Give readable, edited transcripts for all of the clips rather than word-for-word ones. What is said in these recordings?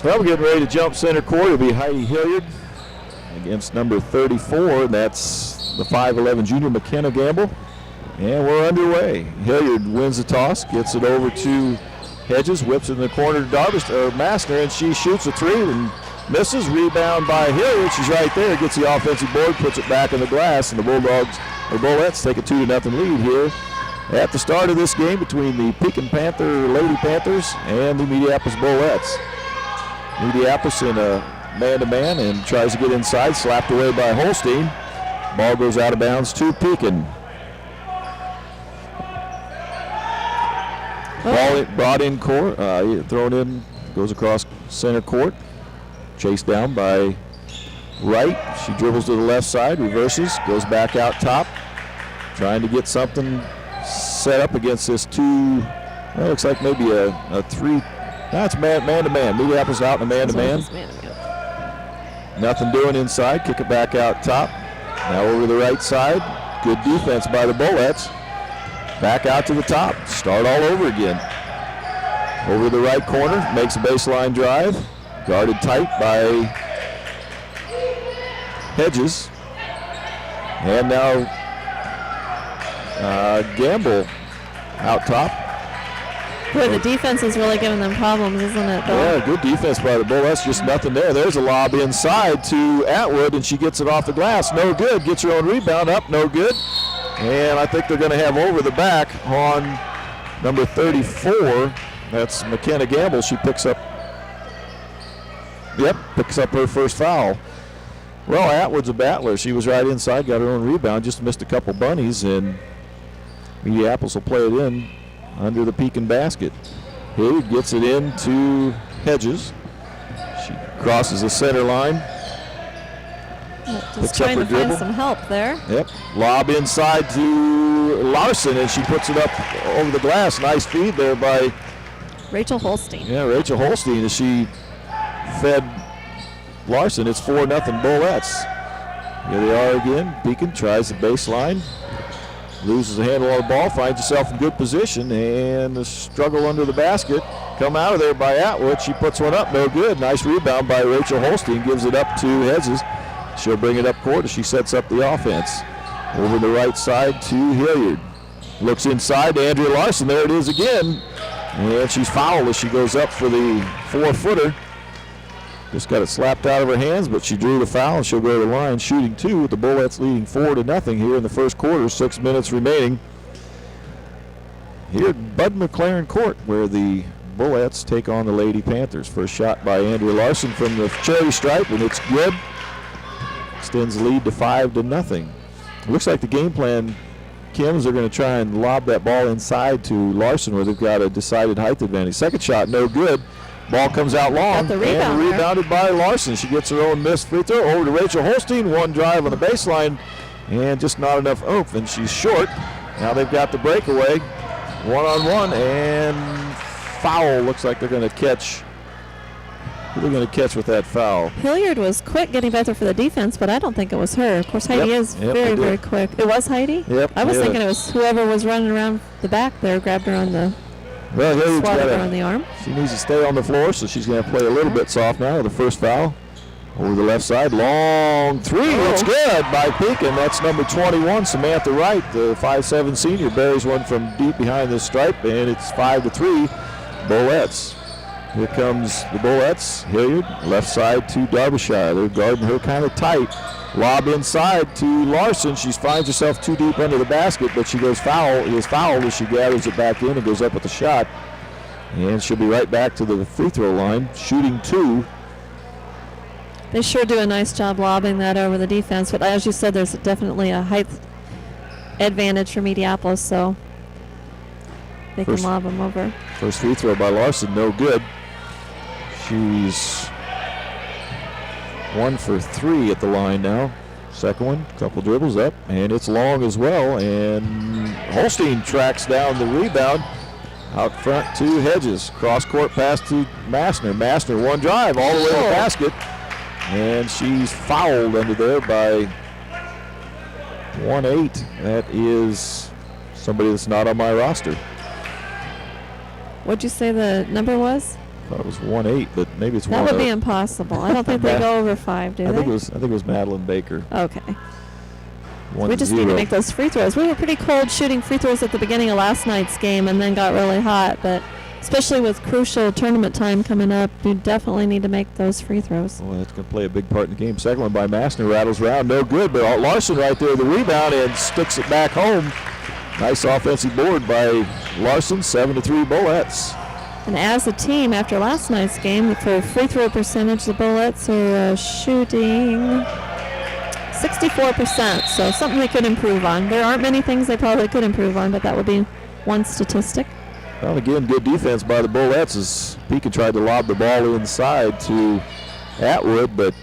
Well, we're getting ready to jump center court. It'll be Heidi Hilliard against number 34. That's the 5'11 junior McKenna Gamble. And we're underway. Hilliard wins the toss, gets it over to Hedges, whips it in the corner to Massner, and she shoots a three and misses. Rebound by Hilliard. She's right there, gets the offensive board, puts it back in the glass, and the Bullets take a 2-0 lead here at the start of this game between the Pekin Lady Panthers and the Mediapolis Bullets. Mediapolis in a man-to-man and tries to get inside, slapped away by Holstein. Ball goes out of bounds to Pekin. Ball brought in court, thrown in, goes across center court. Chased down by Wright. She dribbles to the left side, reverses, goes back out top. Trying to get something set up against this well, looks like maybe a three. That's man-to-man. Mediapolis out in a man-to-man. Nothing doing inside. Kick it back out top. Now over the right side. Good defense by the Bullets. Back out to the top. Start all over again. Over the right corner. Makes a baseline drive. Guarded tight by Hedges. And now Gamble out top. Boy, the defense is really giving them problems, isn't it, though? Yeah, good defense by the Bullets. Just nothing there. There's a lob inside to Atwood, and she gets it off the glass. No good. Gets her own rebound up. No good. And I think they're going to have over the back on number 34. That's McKenna Gamble. She picks up her first foul. Well, Atwood's a battler. She was right inside, got her own rebound, just missed a couple bunnies, and Mediapolis will play it in under the Pekin basket. Hilliard gets it into Hedges. She crosses the center line. Just trying to find some help there. Yep. Lob inside to Larson, and she puts it up over the glass. Nice feed there by Rachel Holstein. Yeah, Rachel Holstein, as she fed Larson. It's 4-0 Bullets. Here they are again. Pekin tries the baseline. Loses a handle on the ball, finds herself in good position, and the struggle under the basket. Come out of there by Atwood. She puts one up, no good. Nice rebound by Rachel Holstein. Gives it up to Hedges. She'll bring it up court as she sets up the offense. Over the right side to Hilliard. Looks inside to Andrea Larson. There it is again. And she's fouled as she goes up for the 4-footer. Just got it slapped out of her hands, but she drew the foul, and she'll go to the line shooting two, with the Bullets leading 4-0 here in the first quarter. 6 minutes remaining here at Bud McLaren Court, where the Bullets take on the Lady Panthers. First shot by Andrea Larson from the cherry stripe, and it's good. Extends the lead to 5-0. Looks like the game plan, Kim's, are going to try and lob that ball inside to Larson, where they've got a decided height advantage. Second shot, no good. Ball comes out long and rebounded by Larson. She gets her own missed free throw over to Rachel Holstein. One drive on the baseline and just not enough oomph, and she's short. Now they've got the breakaway. One-on-one and foul. Looks like they're going to catch. Who are they going to catch with that foul? Hilliard was quick getting back there for the defense, but I don't think it was her. Of course, Heidi is very quick. It was Heidi? Yep. I was thinking it was whoever was running around the back there, grabbed her on the on the arm. She needs to stay on the floor, so she's going to play a little bit soft now with the first foul. Over the left side, long three. It's good by Pekin. That's number 21, Samantha Wright, the 5'7" senior. Buries one from deep behind the stripe, and it's 5-3, Bullets. Here comes the Bullets. Hilliard, left side to Derbyshire. They're guarding her kind of tight. Lob inside to Larson. She finds herself too deep under the basket, but she goes fouled as she gathers it back in and goes up with a shot. And she'll be right back to the free throw line, shooting two. They sure do a nice job lobbing that over the defense, but as you said, there's definitely a height advantage for Mediapolis, so they can lob them over. First free throw by Larson, no good. She's 1 for 3 at the line now. Second one, couple dribbles up, and it's long as well. And Holstein tracks down the rebound. Out front to Hedges. Cross court pass to Massner. Massner, one drive all the way to the basket. And she's fouled under there by 1-8. That is somebody that's not on my roster. What'd you say the number was? thought it was 1-8, but maybe it's 1-0. That would be impossible. I don't think they go over 5, do they? I think it was Madeline Baker. Okay. 1-0. We just need to make those free throws. We were pretty cold shooting free throws at the beginning of last night's game and then got really hot, but especially with crucial tournament time coming up, you definitely need to make those free throws. Well, that's going to play a big part in the game. Second one by Massner, rattles around, no good, but Larson right there, the rebound, and sticks it back home. Nice offensive board by Larson, 7-3 Bullets. And as a team, after last night's game, for free throw percentage, the Bullets are shooting 64%, so something they could improve on. There aren't many things they probably could improve on, but that would be one statistic. Well, again, good defense by the Bullets as Pekin tried to lob the ball inside to Atwood, but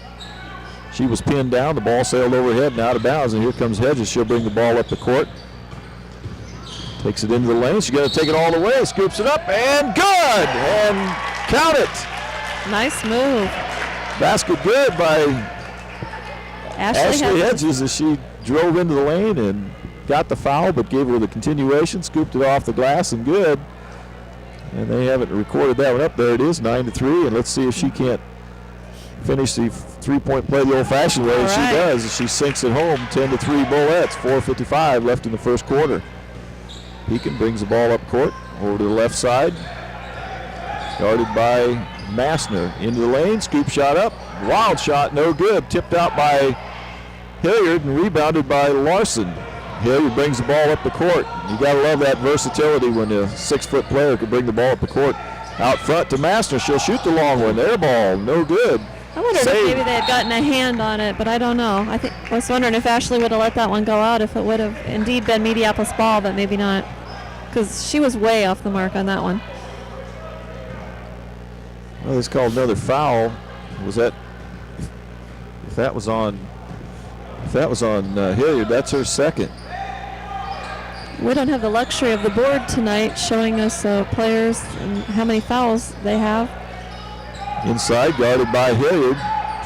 she was pinned down. The ball sailed overhead and out of bounds, and here comes Hedges. She'll bring the ball up the court. Takes it into the lane. She's going to take it all the way, scoops it up, and good! And count it! Nice move. Basket good by Ashley Hedges as she drove into the lane and got the foul, but gave her the continuation, scooped it off the glass, and good. And they haven't recorded that one up. There it is, 9-3, and let's see if she can't finish the three-point play the old-fashioned way. And she does, as she sinks it home, 10-3 Bullets, 4:55 left in the first quarter. Pekin brings the ball up court, over to the left side. Guarded by Massner. Into the lane, scoop shot up. Wild shot, no good. Tipped out by Hilliard and rebounded by Larson. Hilliard brings the ball up the court. You got to love that versatility when a 6-foot player can bring the ball up the court. Out front to Massner. She'll shoot the long one. Their ball, no good. I wondered if maybe they had gotten a hand on it, but I don't know. I was wondering if Ashley would have let that one go out, if it would have indeed been Mediapolis ball, but maybe not, because she was way off the mark on that one. Well, it's called another foul. Was that? If that was on Hilliard, that's her second. We don't have the luxury of the board tonight showing us players and how many fouls they have. Inside, guarded by Hilliard.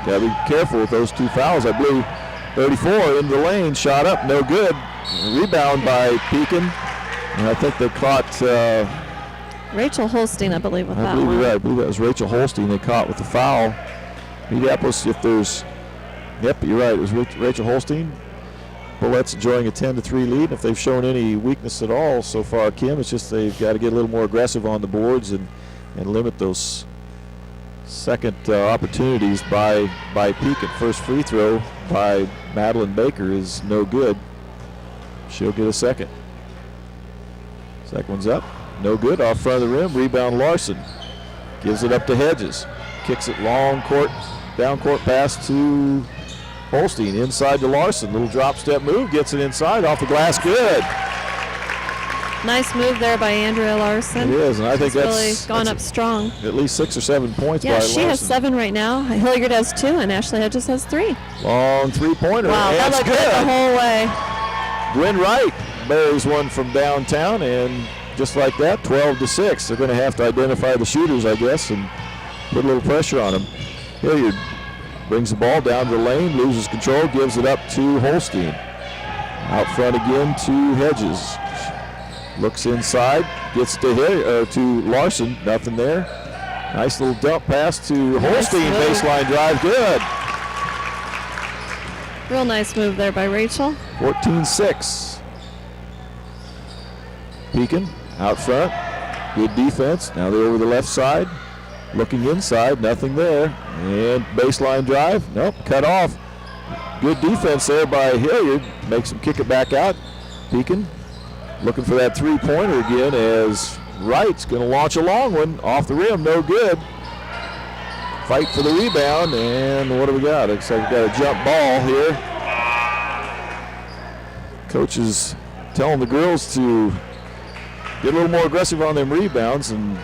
Got to be careful with those 2 fouls. I believe 34 into the lane, shot up, no good. Rebound by Pekin. And I think they caught Rachel Holstein, I believe, with that one. You're right. I believe that was Rachel Holstein they caught with the foul. Mediapolis, if there's, yep, you're right. It was Rachel Holstein. Bullets enjoying a 10-3 lead. If they've shown any weakness at all so far, Kim, it's just they've got to get a little more aggressive on the boards and limit those second opportunities by Pekin. First free throw by Madeline Baker is no good. She'll get a second. Second one's up. No good. Off front of the rim. Rebound Larson. Gives it up to Hedges. Kicks it long court. Down court pass to Holstein. Inside to Larson. Little drop step move. Gets it inside. Off the glass. Good. Nice move there by Andrea Larson. It is, and I think that's really gone up strong. At least 6 or 7 points by Larson. Yeah, she has 7 right now. Hilliard has 2, and Ashley Hedges has 3. Long three-pointer. Wow, that looked good the whole way. Gwen Wright buries one from downtown, and just like that, 12-6. They're going to have to identify the shooters, I guess, and put a little pressure on them. Hilliard brings the ball down to the lane, loses control, gives it up to Holstein. Out front again to Hedges. Looks inside, gets to Larson, nothing there. Nice little dump pass to Holstein, baseline drive, good. Real nice move there by Rachel. 14-6. Pekin out front, good defense. Now they're over the left side, looking inside, nothing there. And baseline drive, nope, cut off. Good defense there by Hilliard, makes him kick it back out. Pekin looking for that three-pointer again as Wright's going to launch a long one off the rim, no good. Fight for the rebound, and what do we got? Looks like we got a jump ball here. Coach is telling the girls to get a little more aggressive on them rebounds, and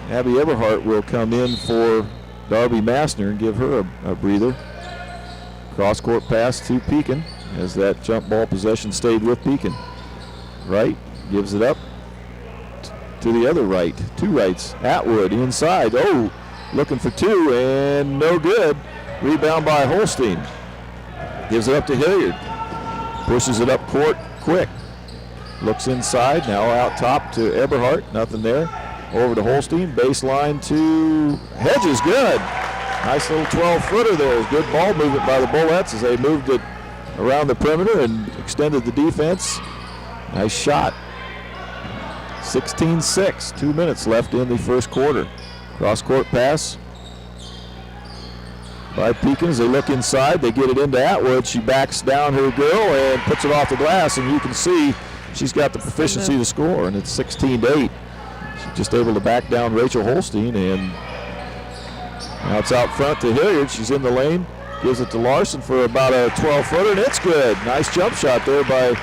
Abby Eberhardt will come in for Darby Massner and give her a breather. Cross-court pass to Pekin as that jump ball possession stayed with Pekin. Wright gives it up to the other right. 2 rights. Atwood inside. Oh, looking for 2 and no good. Rebound by Holstein. Gives it up to Hilliard. Pushes it up court quick. Looks inside. Now out top to Eberhardt. Nothing there. Over to Holstein, baseline to Hedges, good. Nice little 12-footer there. Good ball movement by the Bullets as they moved it around the perimeter and extended the defense. Nice shot. 16-6, 2 minutes left in the first quarter. Cross-court pass by Pekin as they look inside. They get it into Atwood. She backs down her girl and puts it off the glass, and you can see she's got the proficiency to score, and it's 16-8. She's just able to back down Rachel Holstein, and now it's out front to Hilliard. She's in the lane, gives it to Larson for about a 12-footer, and it's good. Nice jump shot there by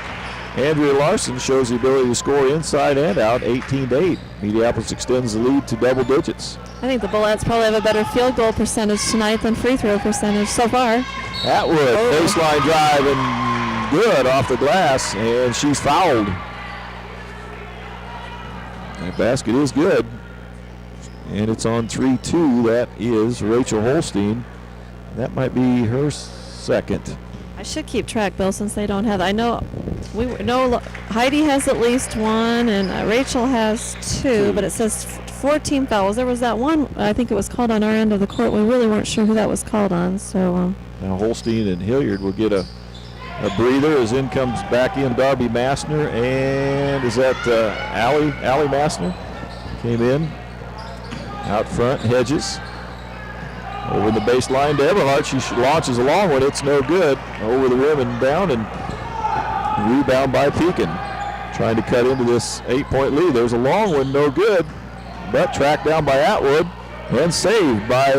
Andrea Larson. Shows the ability to score inside and out, 18-8. Mediapolis extends the lead to double digits. I think the Bullets probably have a better field goal percentage tonight than free throw percentage so far. Atwood, baseline drive, and good off the glass, and she's fouled. That basket is good, and it's on 3-2. That is Rachel Holstein. That might be her second. I should keep track, Bill, since they don't have. I know Heidi has at least one, and Rachel has two, but it says 14 fouls. There was that one, I think it was called on our end of the court. We really weren't sure who that was called on. So now Holstein and Hilliard will get a breather as in comes back in Darby Massner, and is that Allie Massner came in out front. Hedges over the baseline to Everhart. She launches a long one. It's no good. Over the rim and down, and rebound by Pekin. Trying to cut into this 8-point lead. There's a long one, no good, but tracked down by Atwood and saved by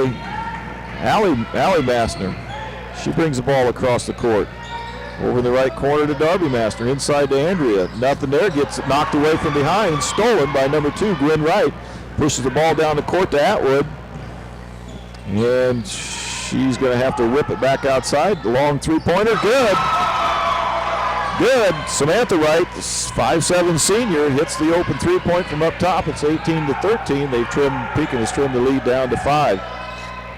Allie Massner. She brings the ball across the court. Over in the right corner to Darby Massner. Inside to Andrea. Nothing there. Gets it knocked away from behind. Stolen by number 2, Gwen Wright. Pushes the ball down the court to Atwood. And she's going to have to whip it back outside. The long three-pointer. Good. Good. Samantha Wright, 5'7" senior, hits the open three-point from up top. It's 18-13. Pekin has trimmed the lead down to 5.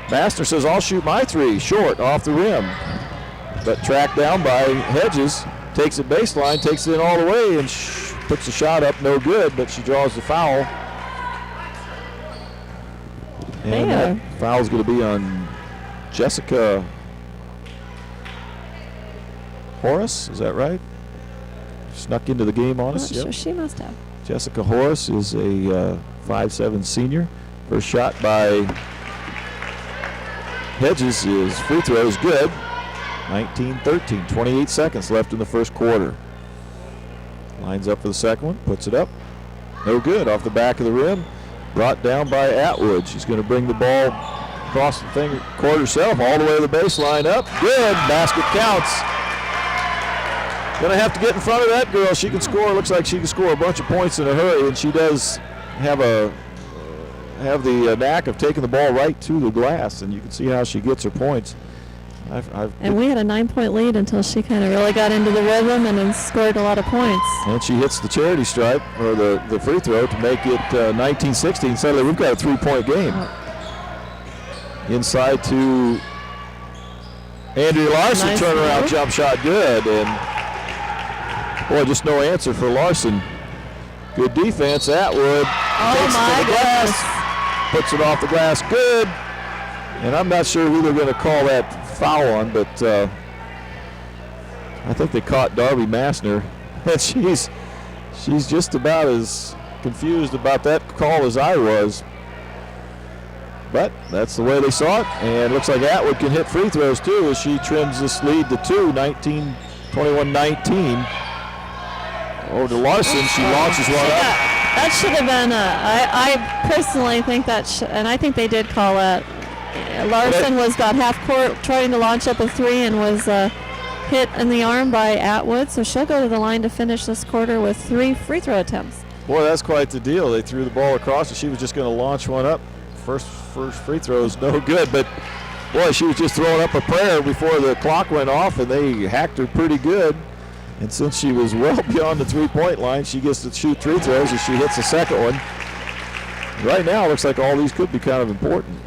Massner says, I'll shoot my three. Short, off the rim. But tracked down by Hedges. Takes it baseline, takes it in all the way, and puts the shot up, no good, but she draws the foul. And that foul is going to be on Jessica Horace, is that right? Snuck into the game on us. Sure, she must have. Jessica Horace is a 5'7" senior. First shot by Hedges is free throw is good. 19-13, 28 seconds left in the first quarter. Lines up for the second one, puts it up. No good, off the back of the rim. Brought down by Atwood. She's going to bring the ball across the court herself, all the way to the baseline, up. Good, basket counts. Going to have to get in front of that girl. She can score, looks like she can score a bunch of points in a hurry, and she does have the knack of taking the ball right to the glass, and you can see how she gets her points. And we had a 9-point lead until she kind of really got into the rhythm and then scored a lot of points. And she hits the charity stripe, or the free throw, to make it 19-16. Suddenly we've got a 3-point game. Inside to Andrea Larson, nice turnaround jump shot, good. And boy, just no answer for Larson. Good defense. Atwood takes it to the glass, puts it off the glass, good. And I'm not sure who they're going to call that foul on, but I think they caught Darby Massner. And she's just about as confused about that call as I was. But that's the way they saw it, and it looks like Atwood can hit free throws too as she trims this lead to 21-19. Over to Larson, she launches one up. That should have been I personally think that, and I think they did call it. Larson got half court trying to launch up a three and was hit in the arm by Atwood, so she'll go to the line to finish this quarter with 3 free throw attempts. Boy, that's quite the deal. They threw the ball across, and she was just going to launch one up. First free throw is no good, but boy, she was just throwing up a prayer before the clock went off, and they hacked her pretty good. And since she was well beyond the 3-point line, she gets to shoot 3 throws as she hits the second one. Right now, it looks like all these could be kind of important.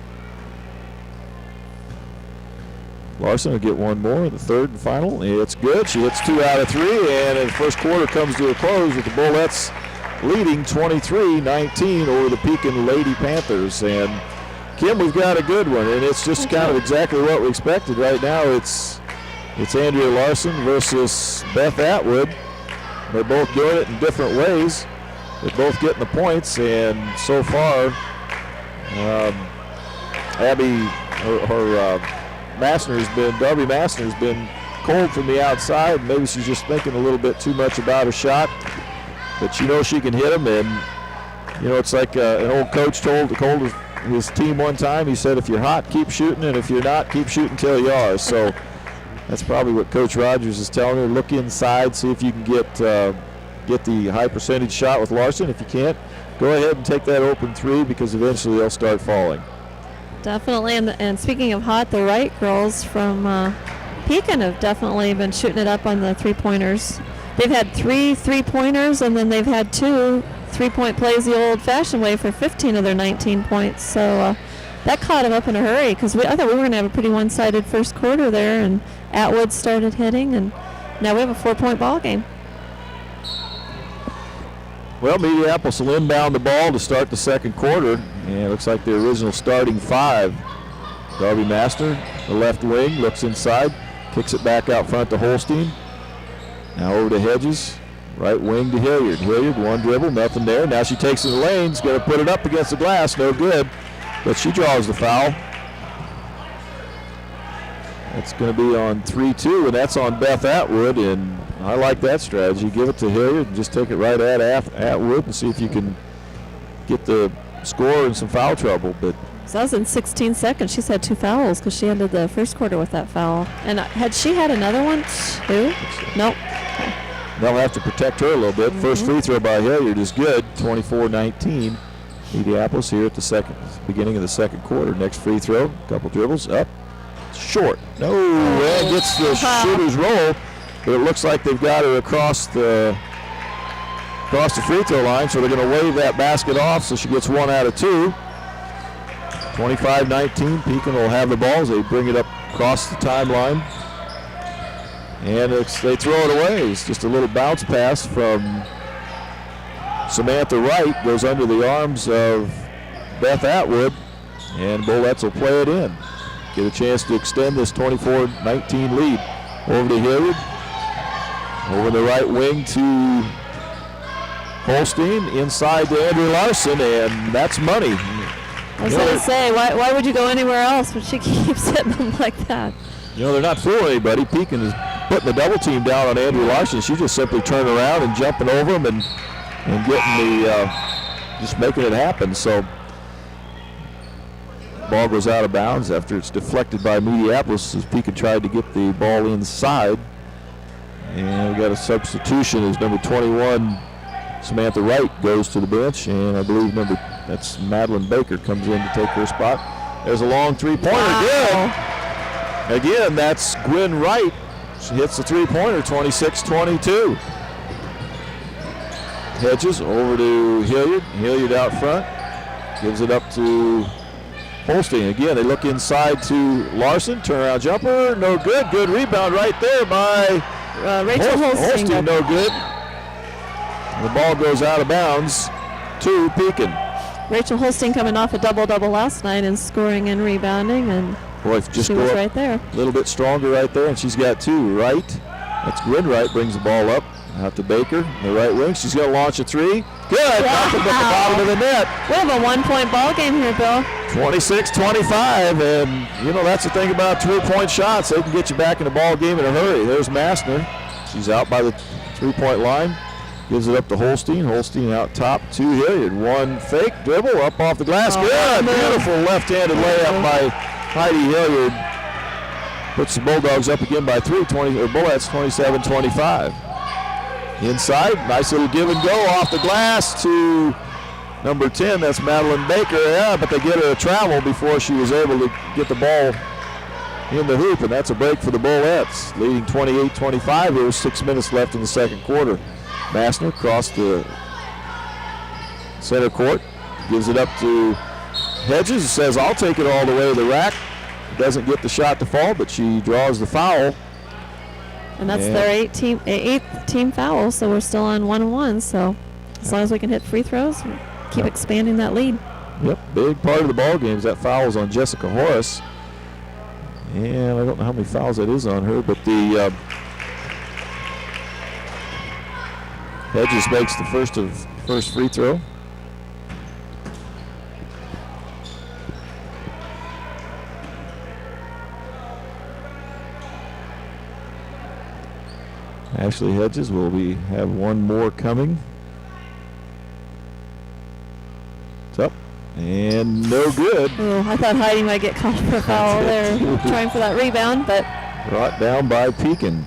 Larson will get one more, the third and final. It's good. She hits 2 out of 3, and the first quarter comes to a close with the Bullets leading 23-19 over the Pekin Lady Panthers. And Kim, we've got a good one, and it's just kind of exactly what we expected. Right now it's Andrea Larson versus Beth Atwood. They're both doing it in different ways. They're both getting the points, and so far, Darby Massner's been cold from the outside. Maybe she's just thinking a little bit too much about her shot, but she knows she can hit them. And it's like an old coach told his team one time. He said, "If you're hot, keep shooting, and if you're not, keep shooting till you are." So that's probably what Coach Rogers is telling her. Look inside, see if you can get the high percentage shot with Larson. If you can't, go ahead and take that open three, because eventually they'll start falling. Definitely, and speaking of hot, the Wright girls from Pekin have definitely been shooting it up on the three-pointers. They've had 3 3-pointers, and then they've had 2 3-point plays the old-fashioned way for 15 of their 19 points. So that caught them up in a hurry, because I thought we were going to have a pretty one-sided first quarter there, and Atwood started hitting, and now we have a 4-point ball game. Well, Mediapolis will inbound the ball to start the second quarter, and it looks like the original starting 5. Darby Massner, the left wing, looks inside, kicks it back out front to Holstein. Now over to Hedges, right wing to Hilliard. Hilliard, one dribble, nothing there. Now she takes it in the lane's going to put it up against the glass, no good, but she draws the foul. That's going to be on 3-2, and that's on Beth Atwood, and I like that strategy. Give it to Hilliard and just take it right at Atwood and see if you can get the score in some foul trouble. But so that was in 16 seconds. She's had 2 fouls because she ended the first quarter with that foul. And had she had another one too? Nope. They'll have to protect her a little bit. First free throw by Hilliard is good, 24-19. Mediapolis here at the beginning of the second quarter. Next free throw, couple dribbles, up, short. No, and gets the shooter's roll, but it looks like they've got her across the free throw line, so they're going to wave that basket off, so she gets 1 out of 2. 25-19, Pekin will have the ball as they bring it up across the timeline. And they throw it away. It's just a little bounce pass from Samantha Wright, goes under the arms of Beth Atwood, and Bullets will play it in. Get a chance to extend this 24-19 lead. Over to Hilliard. Over the right wing to Holstein. Inside to Andrew Larson, and that's money. I was going to say, why would you go anywhere else when she keeps hitting them like that? They're not fooling anybody. Pekin is putting the double team down on Andrew Larson. She just simply turning around and jumping over him and getting just making it happen. So ball goes out of bounds after it's deflected by Mediapolis as Pekin tried to get the ball inside. And we got a substitution as number 21, Samantha Wright, goes to the bench, and I believe that's Madeline Baker comes in to take her spot. There's a long three-pointer. Wow. Good. Again, that's Gwen Wright. She hits the three-pointer, 26-22. Hedges over to Hilliard. Hilliard out front. Gives it up to Holstein. Again, they look inside to Larson. Turnaround jumper, no good. Good rebound right there by Rachel Holstein. Holstein, no good. The ball goes out of bounds to Pekin. Rachel Holstein coming off a double-double last night and scoring and rebounding, and just she was right there. A little bit stronger right there, and she's got 2. Right. That's Gwen Wright, brings the ball up. Out to Baker, the right wing. She's going to launch a 3. Good. Wow. Nothing but the bottom of the net. We have a 1-point ball game here, Bill. 26-25, and that's the thing about 3-point shots. They can get you back in the ball game in a hurry. There's Massner. She's out by the 3-point line. Gives it up to Holstein. Holstein out top to Hilliard. One fake dribble up off the glass. Good. Beautiful left-handed layup by Heidi Hilliard. Puts the Bulldogs up again by 3. Bullets 27-25. Inside, nice little give and go off the glass to number 10. That's Madeline Baker. Yeah, but they get her a travel before she was able to get the ball in the hoop, and that's a break for the Bullets, leading 28-25. There was 6 minutes left in the second quarter. Massner across the center court, gives it up to Hedges, says, I'll take it all the way to the rack. Doesn't get the shot to fall, but she draws the foul. And that's their eighth team foul, so we're still on 1-1. So As long as we can hit free throws, keep expanding that lead. Yep, big part of the ball game is that foul is on Jessica Horace. And I don't know how many fouls that is on her, but the Hedges makes the first free throw. Ashley Hedges will have one more coming. It's up and no good. Oh, I thought Heidi might get called for a foul there, trying for that rebound, but brought down by Pekin.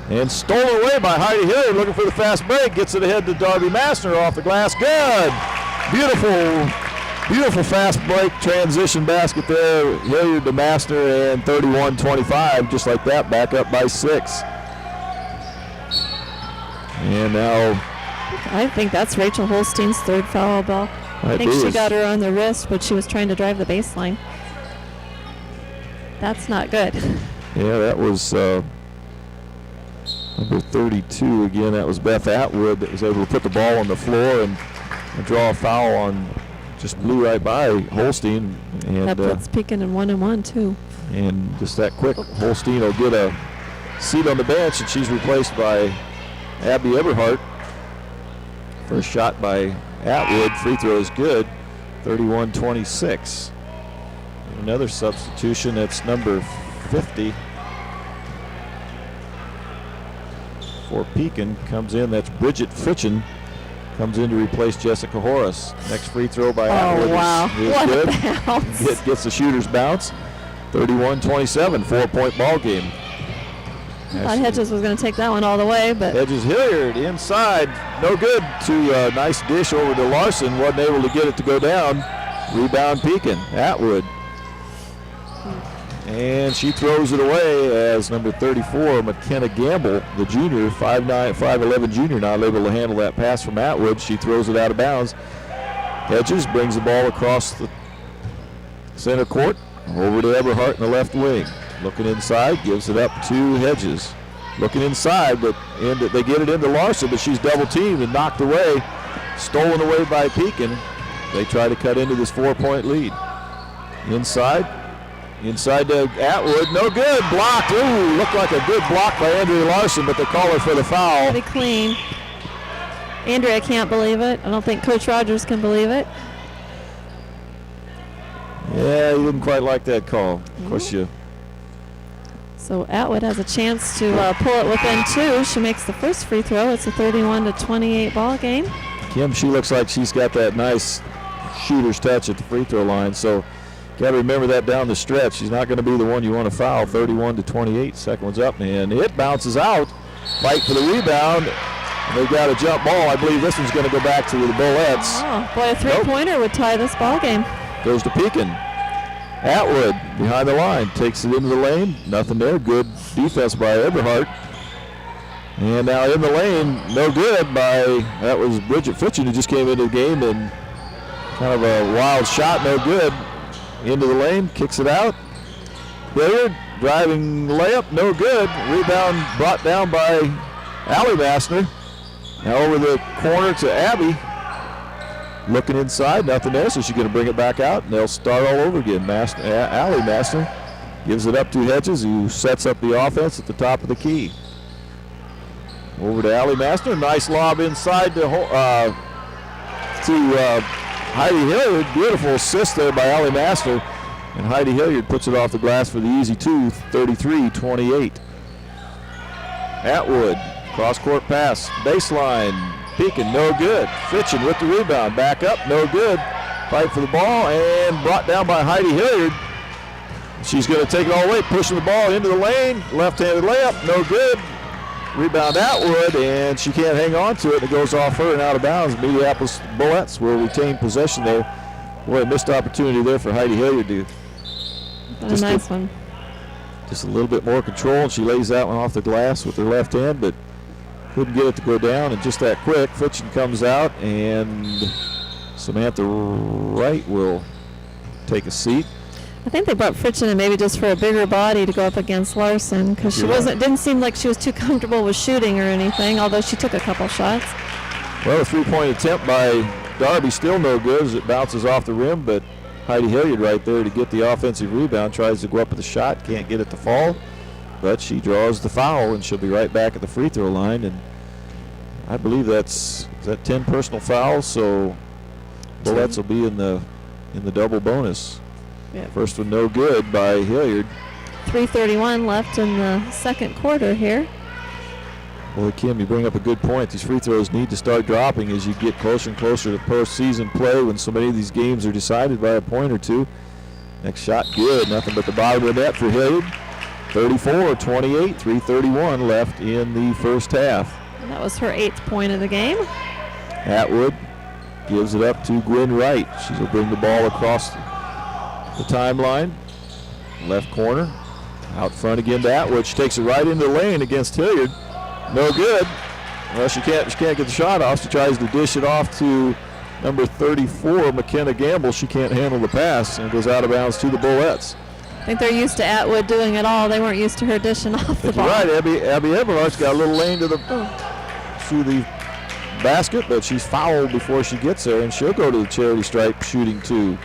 And stolen away by Heidi Hilliard, looking for the fast break. Gets it ahead to Darby Massner off the glass. Good. Beautiful fast break transition basket there. Hilliard to Massner, and 31-25, just like that, back up by 6. And now I think that's Rachel Holstein's third foul ball. I think she got her on the wrist, but she was trying to drive the baseline. That's not good. Yeah, that was number 32 again. That was Beth Atwood that was able to put the ball on the floor and draw a foul on, just blew right by Holstein. And that puts Pekin in 1-1 too. And just that quick, Holstein will get a seat on the bench, and she's replaced by Abby Eberhardt. First shot by Atwood, free throw is good, 31-26. Another substitution, that's number 50 for Pekin, comes in, that's Bridget Fitchen, comes in to replace Jessica Horace. Next free throw by Atwood is what good. A bounce. Gets the shooter's bounce, 31-27, 4-point ball game. I thought Hedges was going to take that one all the way, but Hedges Hilliard inside, no good. To a nice dish over to Larson, wasn't able to get it to go down. Rebound Pekin, Atwood. And she throws it away as number 34, McKenna Gamble, the junior, 5'9", 5'11" junior, not able to handle that pass from Atwood. She throws it out of bounds. Hedges brings the ball across the center court, over to Eberhardt in the left wing. Looking inside, gives it up to Hedges. Looking inside, but they get it into Larson, but she's double teamed and knocked away. Stolen away by Pekin. They try to cut into this 4-point lead. Inside to Atwood, no good, blocked. Ooh, looked like a good block by Andrea Larson, but they call her for the foul. Pretty clean. Andrea can't believe it. I don't think Coach Rogers can believe it. Yeah, he didn't quite like that call. Of course, So Atwood has a chance to pull it within 2. She makes the first free throw. It's a 31-28 ball game. Kim, she looks like she's got that nice shooter's touch at the free throw line. So got to remember that down the stretch. She's not going to be the one you want to foul. 31-28. Second one's up, and it bounces out. Fight for the rebound. And they've got a jump ball. I believe this one's going to go back to the Bullets. Oh, boy, a three-pointer would tie this ball game. Goes to Pekin. Atwood behind the line, takes it into the lane. Nothing there. Good defense by Eberhardt. And now in the lane, no good by, that was Bridget Fitchen who just came into the game, and kind of a wild shot, no good. Into the lane, kicks it out. Hilliard, driving layup, no good. Rebound brought down by Allie Massner. Now over the corner to Abby. Looking inside, nothing there, so she's going to bring it back out, and they'll start all over again. Allie Massner gives it up to Hedges, who sets up the offense at the top of the key. Over to Allie Massner, nice lob inside to Heidi Hilliard. Beautiful assist there by Allie Massner, and Heidi Hilliard puts it off the glass for the easy 2, 33-28. Atwood, cross-court pass, baseline. Pekin, no good. Fitchen with the rebound. Back up, no good. Fight for the ball, and brought down by Heidi Hilliard. She's going to take it all the way, pushing the ball into the lane. Left-handed layup, no good. Rebound Atwood, and she can't hang on to it. It goes off her and out of bounds. Mediapolis Bullets will retain possession there. Boy, a missed opportunity there for Heidi Hilliard to a nice one. Just a little bit more control, and she lays that one off the glass with her left hand, but couldn't get it to go down, and just that quick. Fitchen comes out, and Samantha Wright will take a seat. I think they brought Fritchen in maybe just for a bigger body to go up against Larson, because she didn't seem like she was too comfortable with shooting or anything, although she took a couple shots. Well, a three-point attempt by Darby still no good as it bounces off the rim, but Heidi Hilliard right there to get the offensive rebound, tries to go up with the shot, can't get it to fall, but she draws the foul, and she'll be right back at the free throw line. And I believe is that 10 personal fouls, so Bullets will be in the double bonus. Yep. First one no good by Hilliard. 3:31 left in the second quarter here. Well, Kim, you bring up a good point. These free throws need to start dropping as you get closer and closer to postseason play, when so many of these games are decided by a point or two. Next shot good. Nothing but the bottom of the net for Hilliard. 34-28, 3:31 left in the first half. And that was her 8th point of the game. Atwood gives it up to Gwen Wright. She'll bring the ball across the timeline. Left corner. Out front again to Atwood. She takes it right into the lane against Hilliard. No good. Well, she can't get the shot off. She tries to dish it off to number 34, McKenna Gamble. She can't handle the pass and goes out of bounds to the Bullets. I think they're used to Atwood doing it all. They weren't used to her dishing off the ball. Right, Abby Eberhardt's got a little lane to the basket, but she's fouled before she gets there, and she'll go to the charity stripe shooting 2.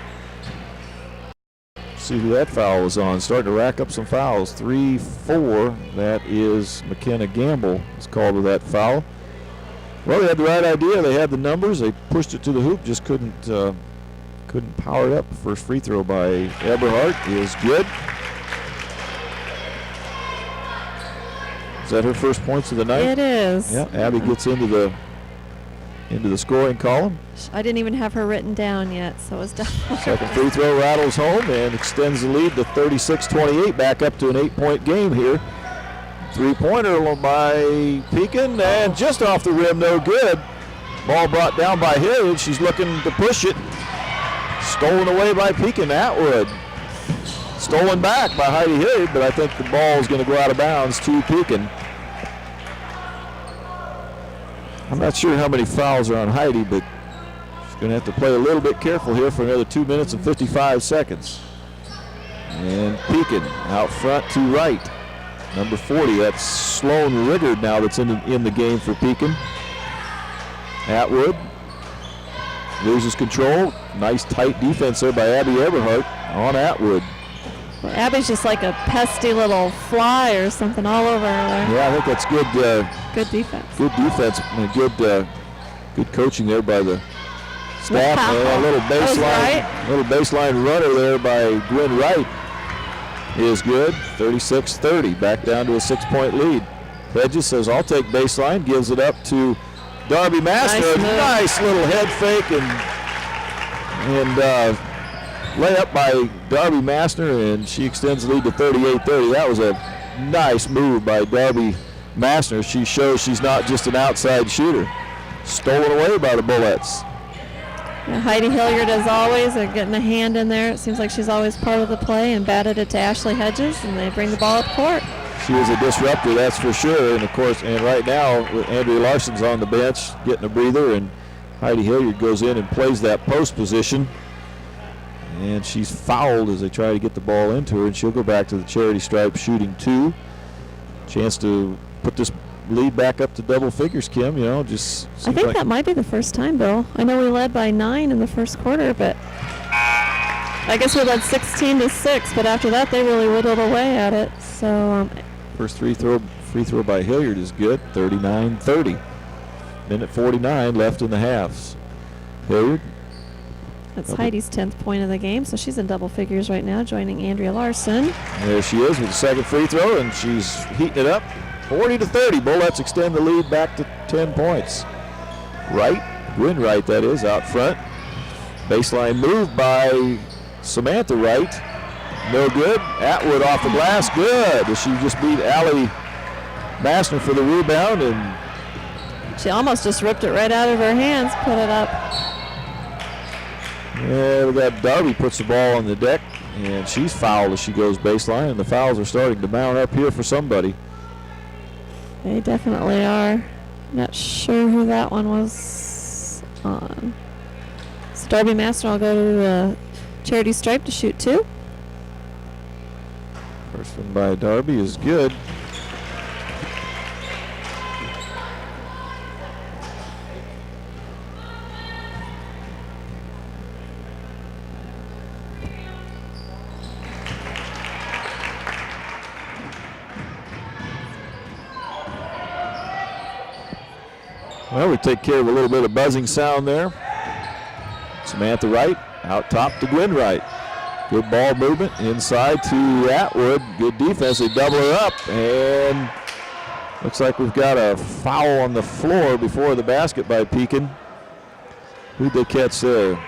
See who that foul was on. Starting to rack up some fouls. 3-4. That is McKenna Gamble is called with that foul. Well, they had the right idea. They had the numbers. They pushed it to the hoop. Just couldn't power it up. First free throw by Eberhardt is good. Is that her first points of the night? It is. Yeah. Abby gets into the scoring column. I didn't even have her written down yet, so it was definitely. Second free throw rattles home and extends the lead to 36-28, back up to an 8-point game here. Three-pointer by Pekin, and just off the rim, no good. Ball brought down by Hilliard. She's looking to push it. Stolen away by Pekin. Atwood. Stolen back by Heidi Hilliard, but I think the ball is going to go out of bounds to Pekin. I'm not sure how many fouls are on Heidi, but she's going to have to play a little bit careful here for another 2 minutes and 55 seconds. And Pekin out front to Wright. Number 40, that's Sloan Riggard now that's in the game for Pekin. Atwood loses control. Nice tight defense there by Abby Eberhardt on Atwood. Well, Abby's just like a pesky little fly or something all over her there. Yeah, I think that's good. Good defense. Good defense and good coaching there by the staff. Wow. And a little baseline runner there by Gwen Wright is good. 36-30, back down to a 6-point lead. Hedges says, "I'll take baseline." Gives it up to Darby Master. Nice little head fake and layup by Darby Master, and she extends the lead to 38-30. That was a nice move by Darby Master. She shows she's not just an outside shooter. Stolen away by the Bullets. Yeah, Heidi Hilliard, as always, getting a hand in there. It seems like she's always part of the play, and batted it to Ashley Hedges, and they bring the ball up court. She was a disruptor, that's for sure. And of course, and right now, Andrea Larson's on the bench getting a breather, and Heidi Hilliard goes in and plays that post position. And she's fouled as they try to get the ball into her, and she'll go back to the charity stripe shooting 2. Chance to put this lead back up to double figures, Kim. I think like that might be the first time, Bill. I know we led by 9 in the first quarter, but I guess we led 16-6, but after that they really whittled away at it. So first free throw by Hilliard is good. 39-30. Minute 49 left in the halves. Hilliard. That's Heidi's 10th point of the game, so she's in double figures right now, joining Andrea Larson. There she is with the second free throw, and she's heating it up. 40-30. Bullets extend the lead back to 10 points. Wright, Gwen Wright that is, out front. Baseline move by Samantha Wright. No good. Atwood off the glass, good. She just beat Allie Massner for the rebound, and she almost just ripped it right out of her hands, put it up. Yeah, we got Darby puts the ball on the deck, and she's fouled as she goes baseline, and the fouls are starting to mount up here for somebody. They definitely are. Not sure who that one was on. So Darby Master will go to the charity stripe to shoot 2. This one by Darby is good. Well, we take care of a little bit of buzzing sound there. Samantha Wright out top to Gwen Wright. Good ball movement inside to Atwood. Good defense. They double her up, and looks like we've got a foul on the floor before the basket by Pekin. Who'd they catch there?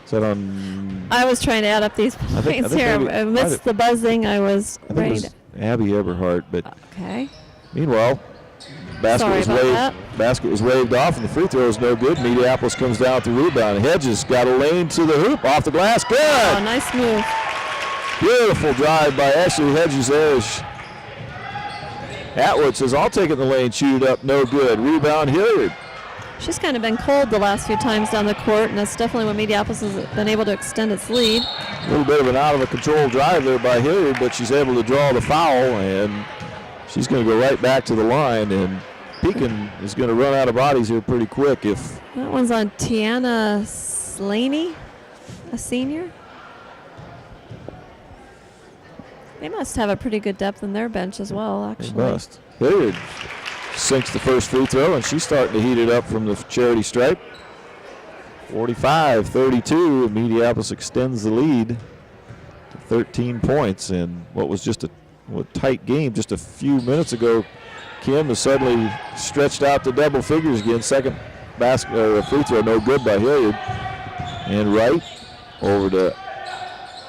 Is that on? I was trying to add up these points here. Amidst the buzzing, I was ready. It was Abby Eberhardt, but okay. Meanwhile, basket was waved off, and the free throw is no good. Mediapolis comes down with the rebound. Hedges got a lane to the hoop, off the glass. Good. Oh, nice move. Beautiful drive by Ashley Hedges there. Atwood says, I'll take it in the lane, chewed up, no good. Rebound, Hilliard. She's kind of been cold the last few times down the court, and that's definitely when Mediapolis has been able to extend its lead. A little bit of an out-of-control drive there by Hilliard, but she's able to draw the foul, and she's going to go right back to the line, and Pekin is going to run out of bodies here pretty quick. If that one's on Tiana Slaney, a senior. They must have a pretty good depth in their bench as well, actually. They must. Hilliard sinks the first free throw, and she's starting to heat it up from the charity stripe. 45-32, Mediapolis extends the lead to 13 points, and what was just a tight game just a few minutes ago. Kim has suddenly stretched out to double figures again. Second free throw, no good by Hilliard. And Wright over to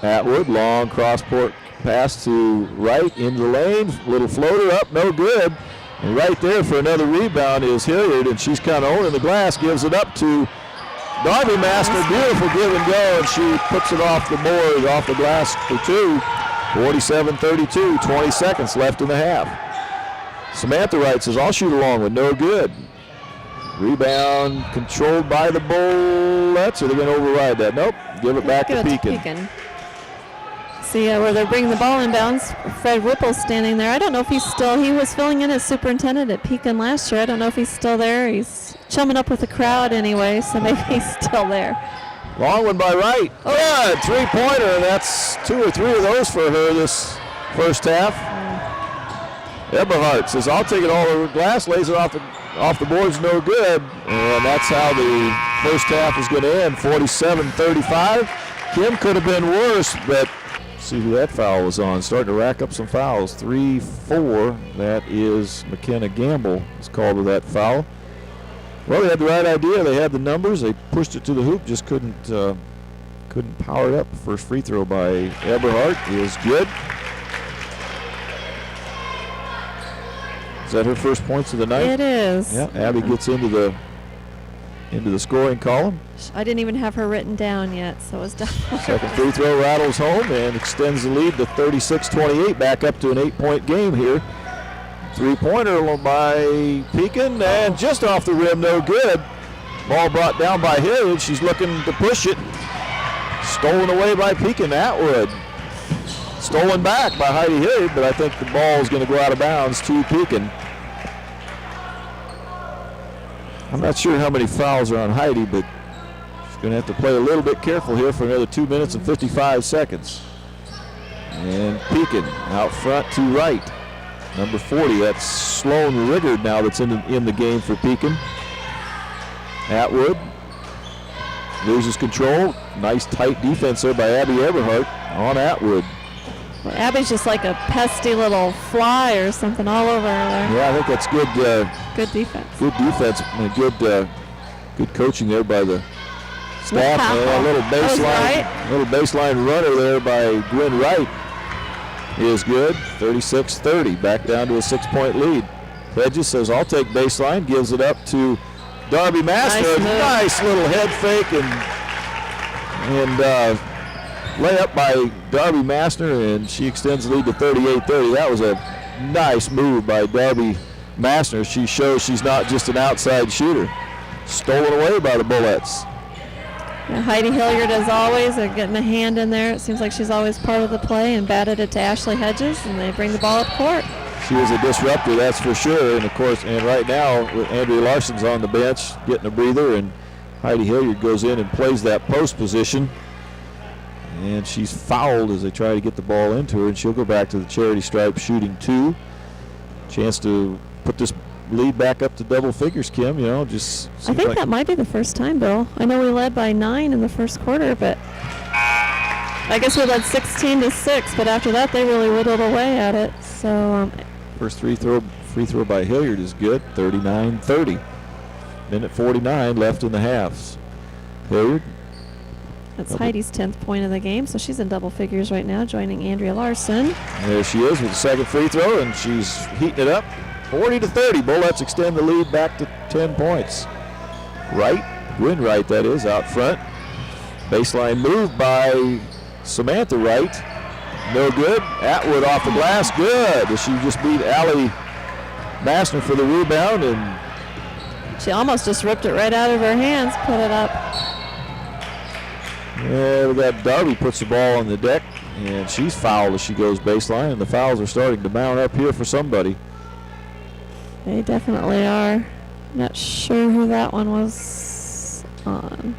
Atwood. Long cross-court pass to Wright into the lane. Little floater up, no good. And right there for another rebound is Hilliard, and she's kind of owning the glass. Gives it up to Darby Master. Beautiful give and go, and she puts it off the board, off the glass for two. 47-32, 20 seconds left in the half. Samantha Wright says, I'll shoot along with no good. Rebound controlled by the Bullets. Are they going to override that? Nope. Give it back to Pekin. See where they're bringing the ball inbounds. Fred Whipple's standing there. I don't know if he was filling in as superintendent at Pekin last year. I don't know if he's still there. He's chumming up with the crowd anyway, so maybe he's still there. Long one by Wright. Good three-pointer, and that's 2 or 3 of those for her this first half. Eberhardt says, I'll take it all over the glass, lays it off the boards, no good. And that's how the first half is going to end, 47-35. Kim could have been worse, but see who that foul was on. Starting to rack up some fouls. 3-4, that is McKenna Gamble is called with that foul. Well, they had the right idea. They had the numbers. They pushed it to the hoop, just couldn't power it up. First free throw by Eberhardt is good. Is that her first points of the night? It is. Yeah, Abby gets into the scoring column. I didn't even have her written down yet, so it's done. Second free throw rattles home and extends the lead to 36-28, back up to an 8-point game here. Three-pointer by Pekin, and just off the rim, no good. Ball brought down by Hilliard. She's looking to push it. Stolen away by Pekin. Atwood. Stolen back by Heidi Hilliard, but I think the ball is going to go out of bounds to Pekin. I'm not sure how many fouls are on Heidi, but she's going to have to play a little bit careful here for another 2 minutes and 55 seconds. And Pekin out front to Wright. Number 40, that's Sloan Riggard now that's in the game for Pekin. Atwood loses control. Nice tight defense there by Abby Eberhardt on Atwood. Well, Abby's just like a pesky little fly or something all over her there. Yeah, I think that's good. Good defense. Good defense and good coaching there by the staff. And a little baseline runner there by Gwen Wright is good. 36-30, back down to a 6-point lead. Hedges says, I'll take baseline, gives it up to Darby Master. Nice little head fake and layup by Darby Master, and she extends the lead to 38-30. That was a nice move by Darby Master. She shows she's not just an outside shooter. Stolen away by the Bullets. Yeah, Heidi Hilliard, as always, getting a hand in there. It seems like she's always part of the play, and batted it to Ashley Hedges, and they bring the ball up court. She was a disruptor, that's for sure. And of course, and right now, Andrea Larson's on the bench getting a breather, and Heidi Hilliard goes in and plays that post position. And she's fouled as they try to get the ball into her, and she'll go back to the charity stripe shooting 2. Chance to put this lead back up to double figures, Kim. You know, just I think that might be the first time, Bill. I know we led by 9 in the first quarter, but I guess we led 16-6. But after that, they really whittled away at it. So first free throw by Hilliard is good. 39-30. Minute 49 left in the halves. Hilliard. That's Heidi's 10th point of the game, so she's in double figures right now, joining Andrea Larson. There she is with the second free throw, and she's heating it up. 40-30. Bullets extend the lead back to 10 points. Gwynn Wright, that is, out front. Baseline move by Samantha Wright. No good. Atwood off the glass. Good. She just beat Allie Massner for the rebound, and she almost just ripped it right out of her hands, put it up. Yeah, we got Darby puts the ball on the deck, and she's fouled as she goes baseline, and the fouls are starting to mount up here for somebody. They definitely are. Not sure who that one was on.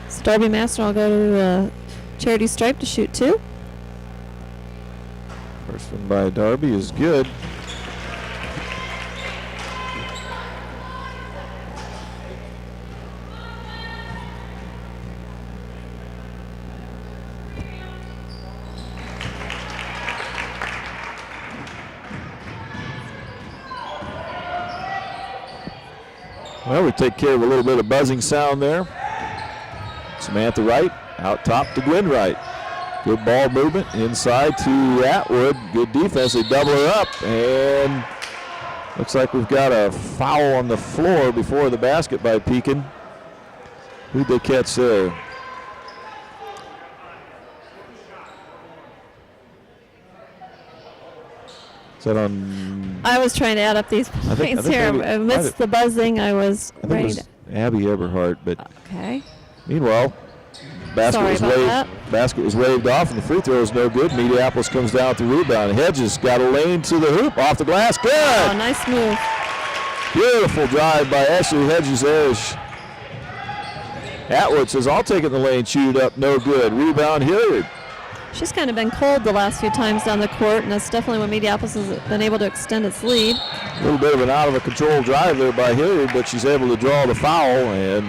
So Darby Massner will go to charity stripe to shoot 2. First one by Darby is good. Well, we take care of a little bit of buzzing sound there. Samantha Wright out top to Gwynn Wright. Good ball movement inside to Atwood. Good defense. They double her up, and looks like we've got a foul on the floor before the basket by Pekin. Who'd they catch there? Is that on? I was trying to add up these points here. Amidst the buzzing, I was ready to. Abby Eberhardt, but okay. Meanwhile, basket was waved off, and the free throw is no good. Mediapolis comes down with the rebound. Hedges got a lane to the hoop, off the glass. Good. Oh, nice move. Beautiful drive by Ashley Hedges there. Atwood says, "I'll take it in the lane." Chewed up, no good. Rebound Hilliard. She's kind of been cold the last few times down the court, and that's definitely when Mediapolis has been able to extend its lead. A little bit of an out-of-control drive there by Hilliard, but she's able to draw the foul, and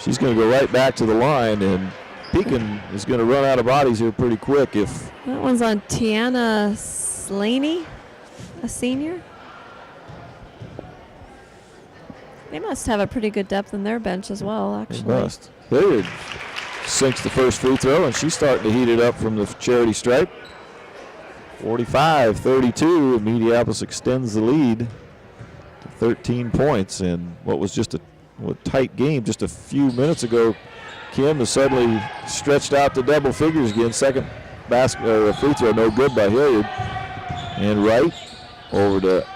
she's going to go right back to the line, and Pekin is going to run out of bodies here pretty quick. If that one's on Tiana Slaney, a senior. They must have a pretty good depth in their bench as well, actually. They must. Hilliard sinks the first free throw, and she's starting to heat it up from the charity stripe. 45-32, Mediapolis extends the lead to 13 points. And what was just a tight game just a few minutes ago, Kim has suddenly stretched out to double figures again. Second free throw, no good by Hilliard. And Wright over to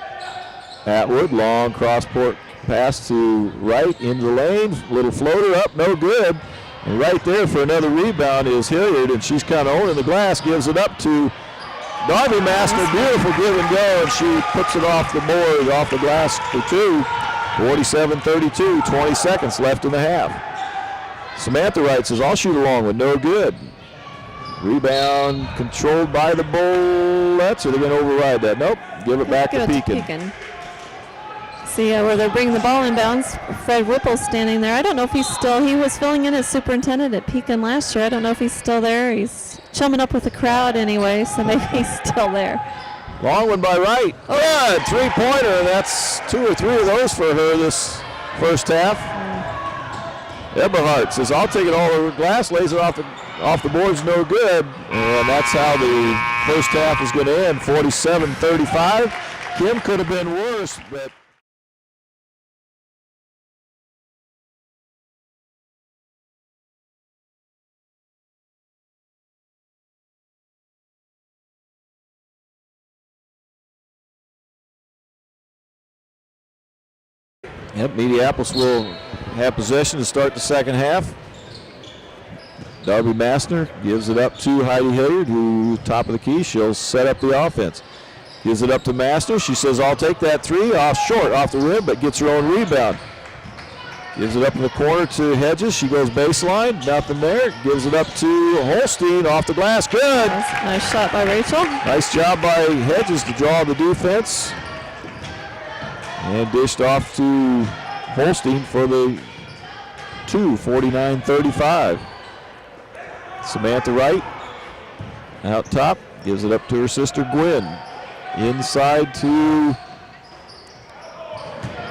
Atwood, long cross-court pass to Wright into the lane, little floater up, no good. And right there for another rebound is Hilliard, and she's kind of owning the glass, gives it up to Darby Massner. Beautiful give and go, and she puts it off the board, off the glass for 2. 47-32, 20 seconds left in the half. Samantha Wright says, "I'll shoot along with no good." Rebound controlled by the Bullets. Are they going to override that? Nope. Give it back to Pekin. See where they're bringing the ball inbounds. Fred Whipple's standing there. I don't know if he was filling in as superintendent at Pekin last year. I don't know if he's still there. He's chumming up with the crowd anyway, so maybe he's still there. Long one by Wright. Good three-pointer, and that's 2 or 3 of those for her this first half. Eberhardt says, "I'll take it all over glass," lays it off the boards, no good. And that's how the first half is going to end, 47-35. Kim could have been worse, but Mediapolis will have possession to start the second half. Darby Massner gives it up to Heidi Hilliard, who top of the key. She'll set up the offense. Gives it up to Massner. She says, I'll take that three. Short off the rim, but gets her own rebound. Gives it up in the corner to Hedges. She goes baseline. Nothing there. Gives it up to Holstein off the glass. Good. Nice shot by Rachel. Nice job by Hedges to draw the defense. And dished off to Holstein for the 49-35. Samantha Wright out top. Gives it up to her sister Gwen. Inside to,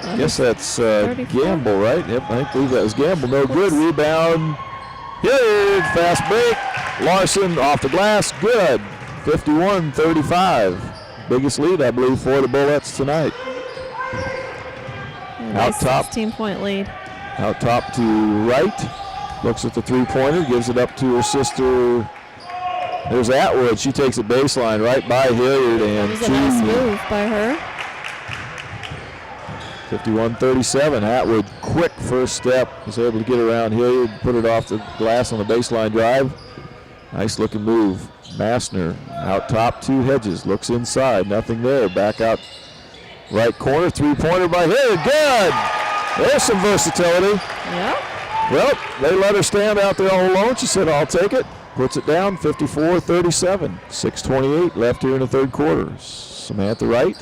I guess that's Gamble, right? Yep, I believe that was Gamble. No good. Rebound. Hilliard, fast break. Larson off the glass. Good. 51-35. Biggest lead, I believe, for the Bullets tonight. Out top. 16-point lead. Out top to Wright. Looks at the three-pointer. Gives it up to her sister. There's Atwood. She takes a baseline right by Hilliard. And that was a nice move by her. 51-37. Atwood, quick first step. Was able to get around Hilliard, put it off the glass on the baseline drive. Nice looking move. Massner out top to Hedges. Looks inside. Nothing there. Back out right corner. Three-pointer by Hilliard. Good. There's some versatility. Yeah. Well, they let her stand out there all alone. She said, I'll take it. Puts it down, 54-37. 6:28 left here in the third quarter. Samantha Wright.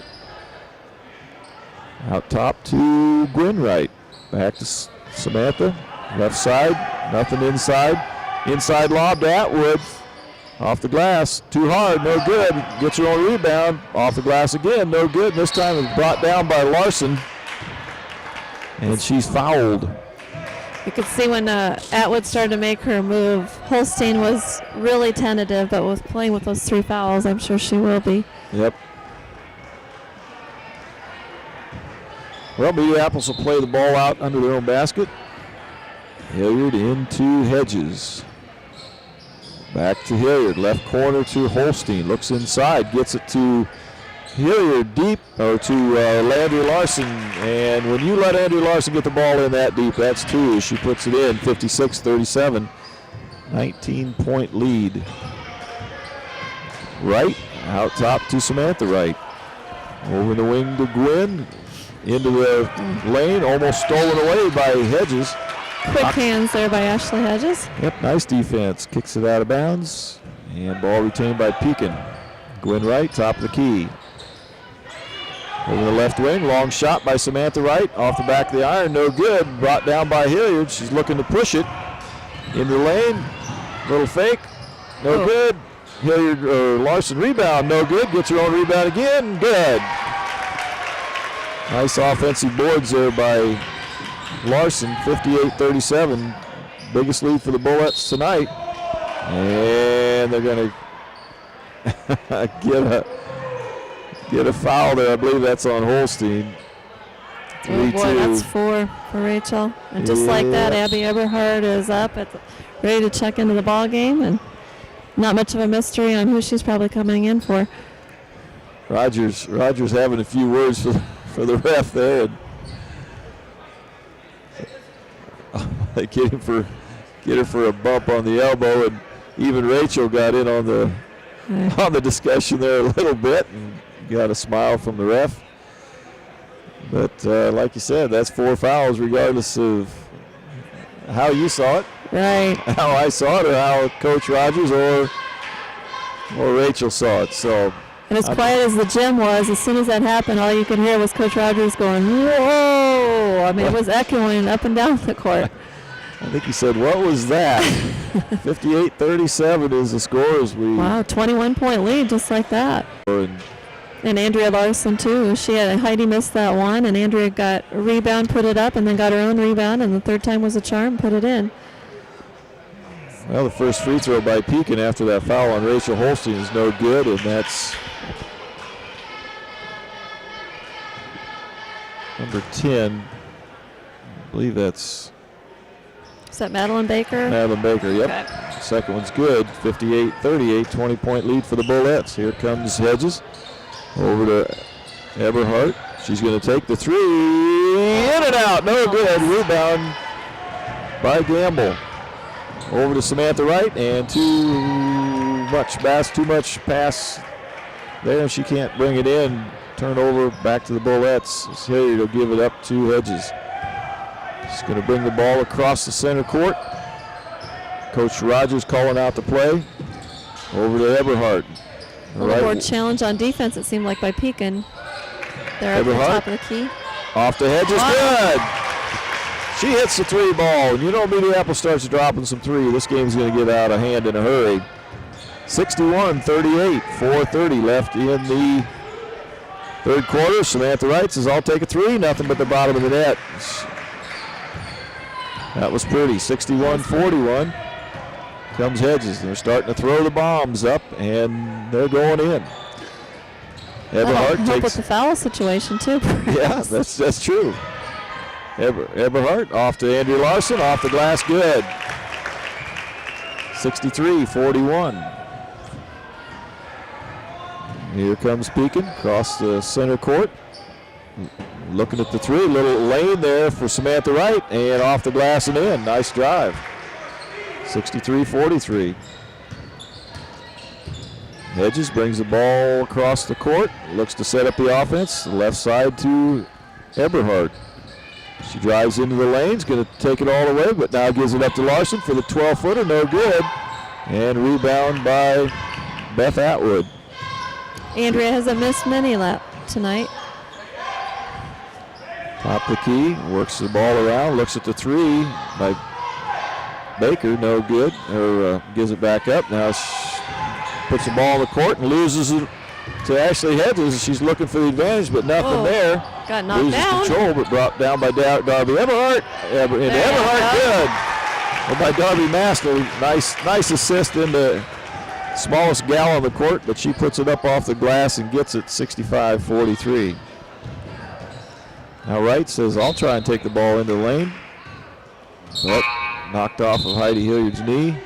Out top to Gwen Wright. Back to Samantha. Left side, nothing inside. Inside lob to Atwood. Off the glass, too hard, no good. Gets her own rebound. Off the glass again, no good. This time it's brought down by Larson. And she's fouled. You could see when Atwood started to make her move, Holstein was really tentative, but with playing with those three fouls, I'm sure she will be. Yep. Well, Mediapolis will play the ball out under their own basket. Hilliard into Hedges. Back to Hilliard, left corner to Holstein. Looks inside, gets it to Hilliard deep, or to Landry Larson. And when you let Andrew Larson get the ball in that deep, that's two. She puts it in, 56-37. 19-point lead. Wright, out top to Samantha Wright. Over the wing to Gwen. Into the lane, almost stolen away by Hedges. Quick hands there by Ashley Hedges. Yep, nice defense. Kicks it out of bounds. And ball retained by Pekin. Gwen Wright, top of the key. Over the left wing, long shot by Samantha Wright. Off the back of the iron, no good. Brought down by Hilliard. She's looking to push it. Into the lane, little fake, no good. Hilliard, Larson rebound, no good. Gets her own rebound again, good. Nice offensive boards there by Larson, 58-37. Biggest lead for the Bullets tonight. And they're going to get a foul there. I believe that's on Holstein. 3-2. Oh boy, that's 4 for Rachel. And just like that, Abby Eberhard is up, ready to check into the ball game, and not much of a mystery on who she's probably coming in for. Rogers having a few words for the ref there. And get her for a bump on the elbow, and even Rachel got in on the discussion there a little bit and got a smile from the ref. But like you said, that's 4 fouls regardless of how you saw it. Right. How I saw it, or how Coach Rogers or Rachel saw it. So. And as quiet as the gym was, as soon as that happened, all you could hear was Coach Rogers going, whoa! I mean, it was echoing up and down the court. I think he said, what was that? 58-37 is the score as we... Wow, 21-point lead just like that. And Andrea Larson, too. Heidi missed that one, and Andrea got a rebound, put it up, and then got her own rebound, and the third time was a charm, put it in. Well, the first free throw by Pekin after that foul on Rachel Holstein is no good, and that's number 10. I believe that's... Is that Madeline Baker? Madeline Baker, yep. Okay. Second one's good. 58-38, 20-point lead for the Bullets. Here comes Hedges. Over to Eberhardt. She's going to take the three. In and out. No good. Rebound by Gamble. Over to Samantha Wright, and too much pass there. She can't bring it in. Turnover back to the Bullets. Hilliard will give it up to Hedges. She's going to bring the ball across the center court. Coach Rogers calling out the play. Over to Eberhardt. A little more challenge on defense, it seemed like, by Pekin. They're at the top of the key. Off to Hedges, good. She hits the three ball. And you know Mediapolis starts dropping some three. This game's going to get out of hand in a hurry. 61-38, 4:30 left in the third quarter. Samantha Wright says, I'll take a three. Nothing but the bottom of the net. That was pretty. 61-41. Comes Hedges. They're starting to throw the bombs up, and they're going in. Eberhardt help with the foul situation, too. Yeah, that's true. Eberhardt off to Andrea Larson, off the glass, good. 63-41. Here comes Pekin across the center court. Looking at the three, little lane there for Samantha Wright, and off the glass and in. Nice drive. 63-43. Hedges brings the ball across the court, looks to set up the offense. The left side to Eberhardt. She drives into the lanes, going to take it all the way, but now gives it up to Larson for the 12-footer, no good. And rebound by Beth Atwood. Andrea hasn't missed many tonight. Top the key, works the ball around, looks at the three by Baker, no good. Or gives it back up. Now she puts the ball in the court and loses it to Ashley Hedges. She's looking for the advantage, but nothing there. Got knocked Loses down. control, but brought down by Darby Eberhardt. Eberhardt, good. And by Darby Master, nice assist in the smallest gal on the court, but she puts it up off the glass and gets it 65-43. Now Wright says, I'll try and take the ball into the lane. But knocked off of Heidi Hilliard's knee.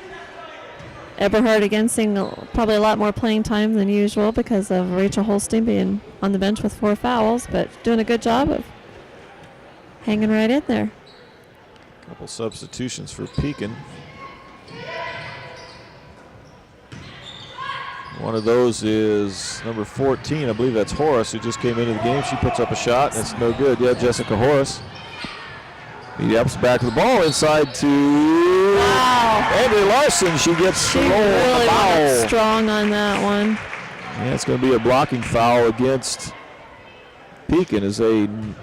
Eberhardt again seeing probably a lot more playing time than usual because of Rachel Holstein being on the bench with 4 fouls, but doing a good job of hanging right in there. Couple substitutions for Pekin. One of those is number 14. I believe that's Horace, who just came into the game. She puts up a shot, and it's no good. Yeah, Jessica Horace. Mediapolis back to the ball inside to Andrea Larson. She gets she really went strong on that one. Yeah, it's going to be a blocking foul against Pekin as they. And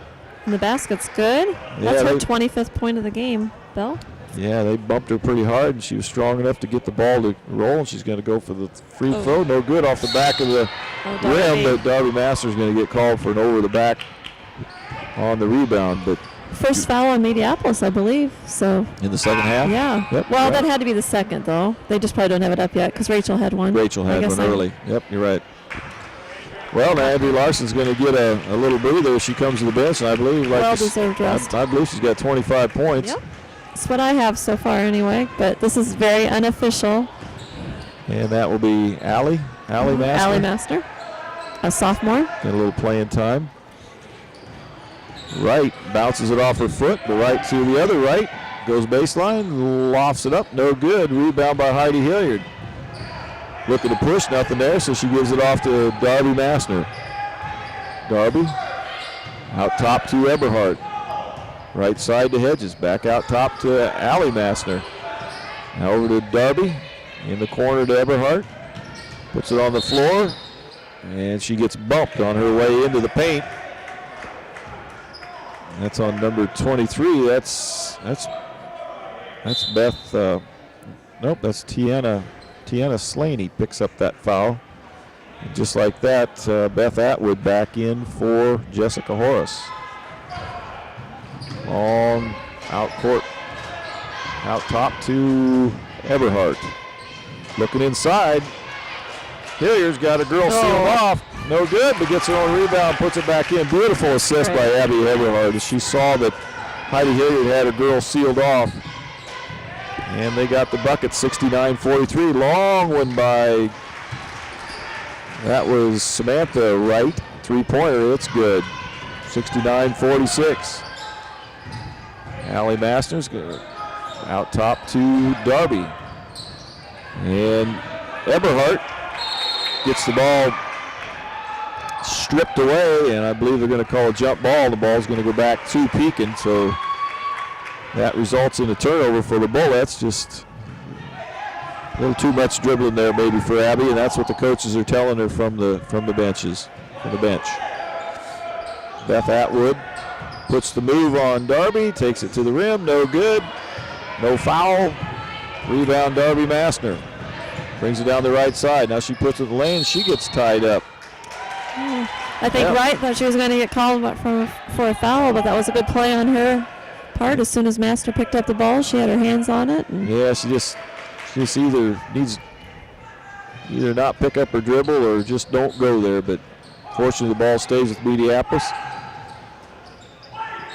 the basket's good. Yeah, that's her 25th point of the game, Bill. Yeah, they bumped her pretty hard, and she was strong enough to get the ball to roll, and she's going to go for the free throw. No good off the back of the rim, but Darby Masters going to get called for an over the back on the rebound. But first foul on Mediapolis, I believe. So in the second half? Yeah. Yep, well, that had to be the second, though. They just probably don't have it up yet because Rachel had one. Rachel had one early. Yep, you're right. Well, now Andrea Larson's going to get a little breather as she comes to the bench, and I believe well-deserved rest. I believe she's got 25 points. Yep. That's what I have so far anyway, but this is very unofficial. And that will be Allie Master. Allie Master, a sophomore. Got a little playing time. Wright bounces it off her foot. The right to the other right. Goes baseline, lofts it up, no good. Rebound by Heidi Hilliard. Looking to push, nothing there, so she gives it off to Darby Massner. Darby out top to Eberhardt. Right side to Hedges, back out top to Allie Massner. Now over to Darby, in the corner to Eberhardt. Puts it on the floor, and she gets bumped on her way into the paint. That's on number 23. That's Beth. Nope, that's Tiana Slaney picks up that foul. And just like that, Beth Atwood back in for Jessica Horace. Long out court, out top to Eberhardt. Looking inside. Hilliard's got a girl sealed off. No good, but gets her own rebound, puts it back in. Beautiful assist by Abby Eberhardt as she saw that Heidi Hilliard had a girl sealed off. And they got the bucket, 69-43. Long one by, that was Samantha Wright. Three-pointer, it's good. 69-46. Allie Masters Out top to Darby. And Eberhardt gets the ball stripped away, and I believe they're going to call a jump ball. The ball's going to go back to Pekin, so that results in a turnover for the Bullets. Just a little too much dribbling there maybe for Abby, and that's what the coaches are telling her from the bench. Beth Atwood puts the move on Darby, takes it to the rim, no good, no foul. Rebound Darby Massner. Brings it down the right side. Now she puts it in the lane, she gets tied up. I think Wright thought she was going to get called for a foul, but that was a good play on her part. As soon as Massner picked up the ball, she had her hands on it. Yeah, she just either needs not pick up her dribble or just don't go there. But fortunately, the ball stays with Mediapolis.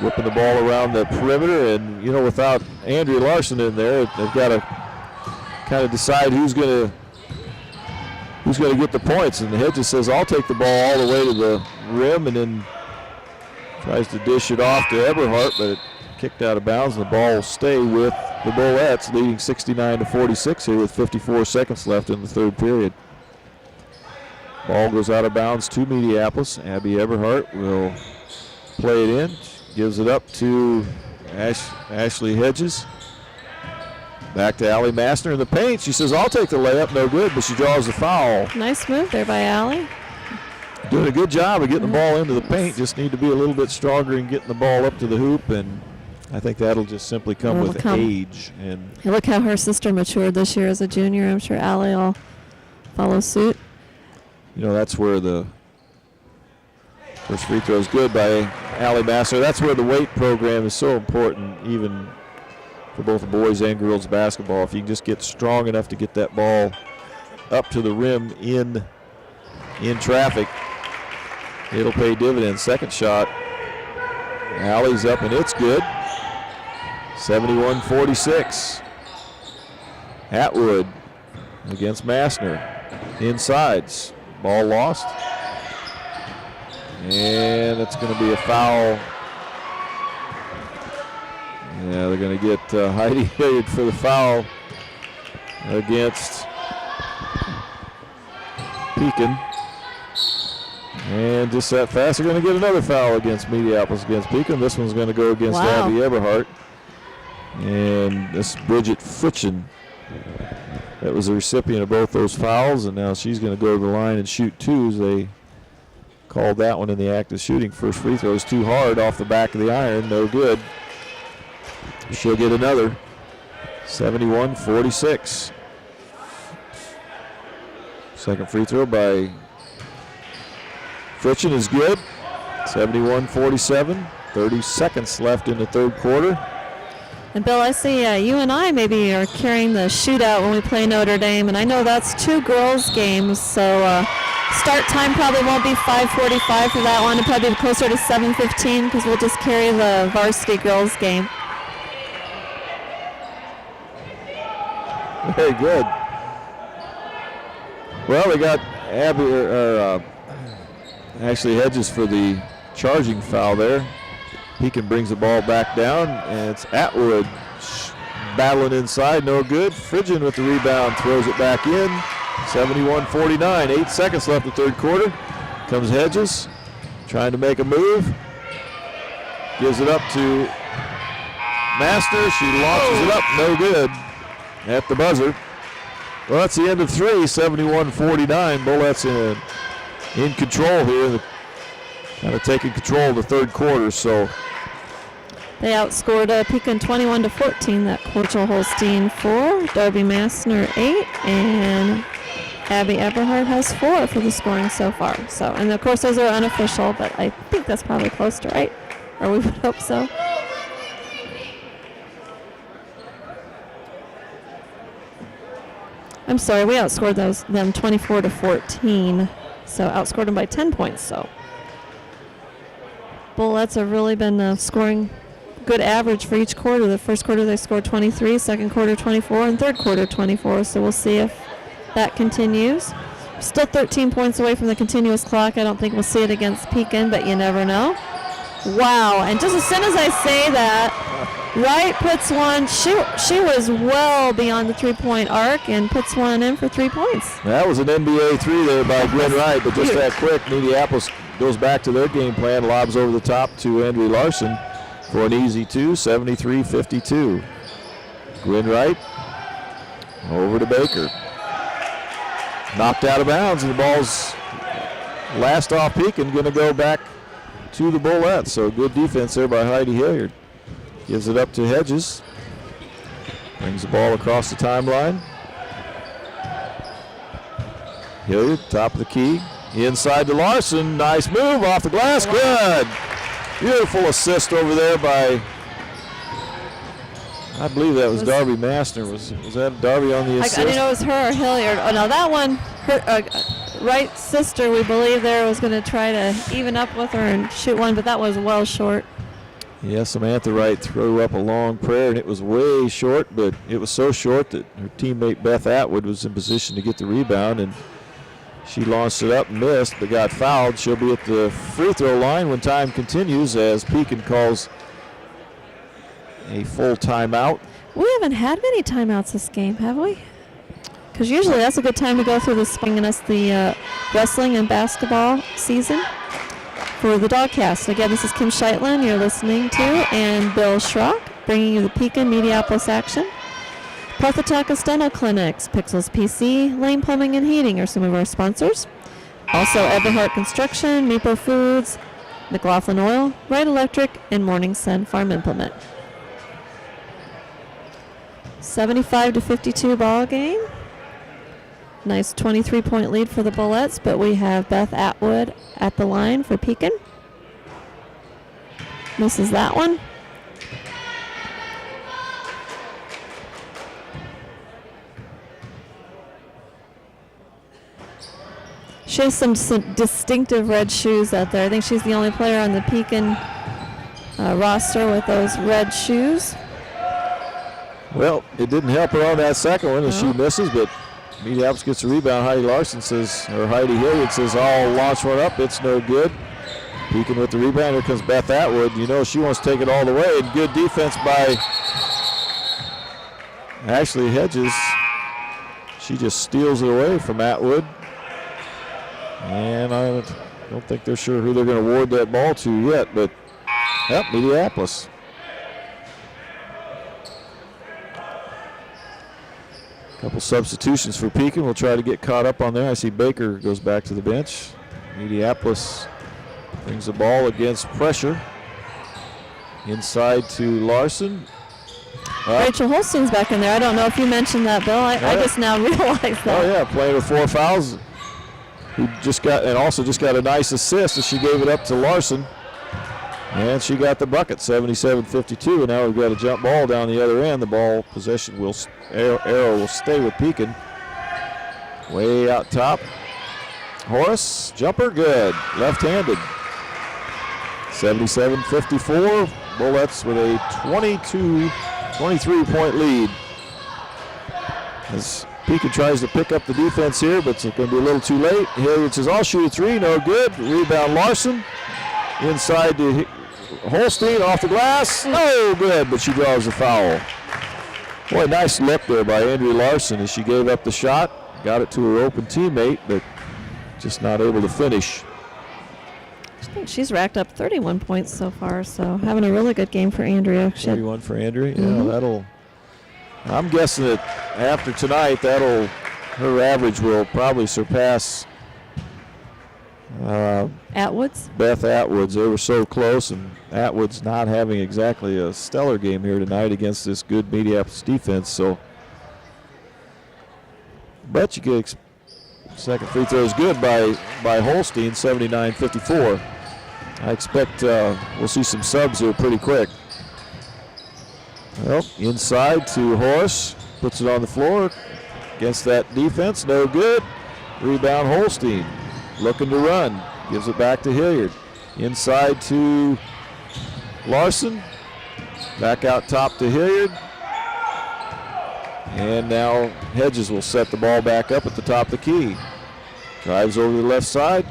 Whipping the ball around the perimeter, and without Andrea Larson in there, they've got to kind of decide who's going to get the points. And the Hedges says, "I'll take the ball all the way to the rim," and then tries to dish it off to Eberhardt, but it kicked out of bounds, and the ball will stay with the Bullets, leading 69-46 here with 54 seconds left in the third period. Ball goes out of bounds to Mediapolis. Abby Eberhardt will play it in. Gives it up to Ashley Hedges. Back to Allie Massner in the paint. She says, "I'll take the layup." No good, but she draws the foul. Nice move there by Allie. Doing a good job of getting the ball into the paint. Just need to be a little bit stronger in getting the ball up to the hoop, and I think that'll just simply come with age. And look how her sister matured this year as a junior. I'm sure Allie will follow suit. That's where the first free throw is good by Allie Massner. That's where the weight program is so important, even for both boys and girls basketball. If you can just get strong enough to get that ball up to the rim in traffic, it'll pay dividends. Second shot, Allie's up and it's good. 71-46. Atwood against Massner. Insides. Ball lost. And it's going to be a foul. Yeah, they're going to get Heidi Hilliard for the foul against Pekin. And just that fast, they're going to get another foul against Mediapolis against Pekin. This one's going to go against Abby Eberhardt. And this is Bridget Fritchen. That was the recipient of both those fouls, and now she's going to go to the line and shoot twos. They called that one in the act of shooting. First free throw is too hard off the back of the iron. No good. She'll get another. 71-46. Second free throw by Fritchen is good. 71-47. 30 seconds left in the third quarter. And Bill, I see you and I maybe are carrying the shootout when we play Notre Dame, and I know that's two girls games, so start time probably won't be 5:45 for that one. It'll probably be closer to 7:15 because we'll just carry the varsity girls game. Very good. Well, we got Ashley Hedges for the charging foul there. Pekin brings the ball back down, and it's Atwood battling inside, no good. Fridgen with the rebound, throws it back in. 71-49, 8 seconds left in the third quarter. Comes Hedges, trying to make a move. Gives it up to Massner. She launches it up, no good at the buzzer. Well, that's the end of three, 71-49. Bullets in control here, kind of taking control of the third quarter. So they outscored Pekin 21-14. That Corchel Holstein 4, Darby Massner 8, and Abby Eberhardt has 4 for the scoring so far. So, and of course those are unofficial, but I think that's probably close to right, or we would hope so. I'm sorry, we outscored them 24-14. So outscored them by 10 points. So Bullets have really been scoring good average for each quarter. The first quarter they scored 23, second quarter 24, and third quarter 24. So we'll see if that continues. Still 13 points away from the continuous clock. I don't think we'll see it against Pekin, but you never know. Wow, and just as soon as I say that, Wright puts one. She was well beyond the 3-point arc and puts one in for 3 points. That was an NBA three there by Gwen Wright, but just that quick, Mediapolis goes back to their game plan, lobs over the top to Andrea Larson for an easy two, 73-52. Gwen Wright over to Baker. Knocked out of bounds, and the ball's last off Pekin, going to go back to the Bullets. So good defense there by Heidi Hilliard. Gives it up to Hedges. Brings the ball across the timeline. Hilliard, top of the key. Inside to Larson. Nice move off the glass. Good. Beautiful assist over there by, I believe that was Darby Mastner. Was that Darby on the assist? I didn't know it was her or Hilliard. Oh, no, that one, Wright's sister, we believe there, was going to try to even up with her and shoot one, but that was well short. Yeah, Samantha Wright threw up a long prayer, and it was way short, but it was so short that her teammate Beth Atwood was in position to get the rebound, and she launched it up and missed, but got fouled. She'll be at the free throw line when time continues as Pekin calls a full timeout. We haven't had many timeouts this game, have we? Because usually that's a good time to go through the spring, and that's the wrestling and basketball season. For the Dogcast, again, this is Kim Scheitlin you're listening to, and Bill Schrock bringing you the Pekin Mediapolis action. Parthotaka Dental Clinics, Pixels PC, Lane Plumbing and Heating are some of our sponsors. Also, Everhart Construction, Meepo Foods, McLaughlin Oil, Wright Electric, and Morning Sun Farm Implement. 75-52 ball game. Nice 23-point lead for the Bullets, but we have Beth Atwood at the line for Pekin. Misses that one. She has some distinctive red shoes out there. I think she's the only player on the Pekin roster with those red shoes. Well, it didn't help her on that second one as she misses, but Mediapolis gets a rebound. Heidi Hilliard says, I'll launch one up. It's no good. Pekin with the rebound. Here comes Beth Atwood. You know she wants to take it all the way. And good defense by Ashley Hedges. She just steals it away from Atwood. And I don't think they're sure who they're going to award that ball to yet, but Mediapolis. Couple substitutions for Pekin. We'll try to get caught up on there. I see Baker goes back to the bench. Mediapolis brings the ball against pressure. Inside to Larson. Rachel Holstein's back in there. I don't know if you mentioned that, Bill. I just now realized that. Oh, yeah, playing with 4 fouls. Who just got a nice assist as she gave it up to Larson. And she got the bucket, 77-52, and now we've got a jump ball down the other end. The ball possession arrow will stay with Pekin. Way out top. Horace, jumper, good. Left-handed. 77-54. Bullets with a 23-point lead. As Pekin tries to pick up the defense here, but it's going to be a little too late. Hilliard says, I'll shoot a three, no good. Rebound Larson. Inside to Holstein, off the glass. No good, but she draws the foul. Boy, nice look there by Andrea Larson as she gave up the shot. Got it to her open teammate, but just not able to finish. I think she's racked up 31 points so far, so having a really good game for Andrea. 31 for Andrea. Yeah, I'm guessing that after tonight, her average will probably surpass Atwood's? Beth Atwood's. They were so close, and Atwood's not having exactly a stellar game here tonight against this good Mediapolis defense. So, but you get second free throw is good by Holstein, 79-54. I expect we'll see some subs here pretty quick. Well, inside to Horace, puts it on the floor against that defense, no good. Rebound Holstein, looking to run, gives it back to Hilliard. Inside to Larson, back out top to Hilliard. And now Hedges will set the ball back up at the top of the key. Drives over the left side,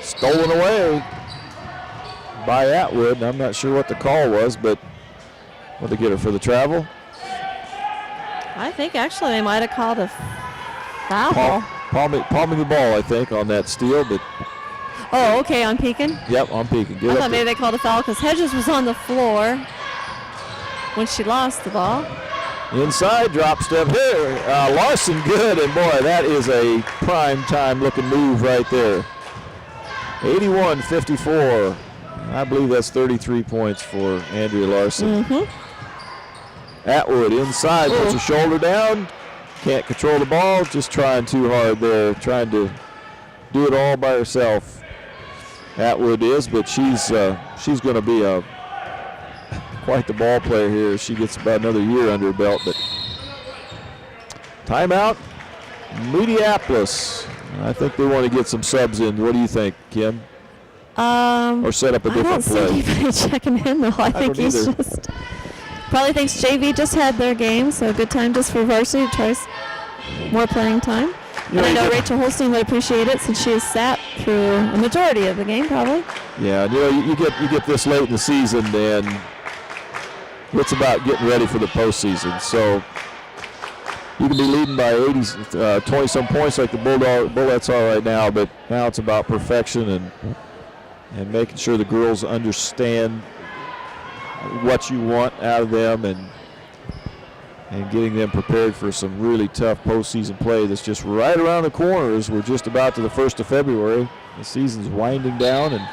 stolen away by Atwood. I'm not sure what the call was, but What they get her for the travel? I think actually they might have called a foul. Palming the ball, I think, on that steal. But oh, okay, on Pekin? Yep, on Pekin. I thought maybe they called a foul because Hedges was on the floor when she lost the ball. Inside, drop step here. Larson good, and boy, that is a prime time looking move right there. 81-54. I believe that's 33 points for Andrea Larson. Atwood inside, puts her shoulder down. Can't control the ball, just trying too hard there, trying to do it all by herself. Atwood is, but she's going to be quite the ball player here. She gets about another year under her belt. But timeout, Mediapolis. I think they want to get some subs in. What do you think, Kim? Or set up a different play? I don't see anybody checking in, though. I think he's just probably thinks JV just had their game, so good time just for varsity to try more playing time. And I know Rachel Holstein would appreciate it since she has sat through a majority of the game, probably. Yeah, you get this late in the season, and it's about getting ready for the postseason. So you can be leading by 20-some points like the Bullets are right now, but now it's about perfection and making sure the girls understand what you want out of them and getting them prepared for some really tough postseason play that's just right around the corner as we're just about to the 1st of February. The season's winding down, and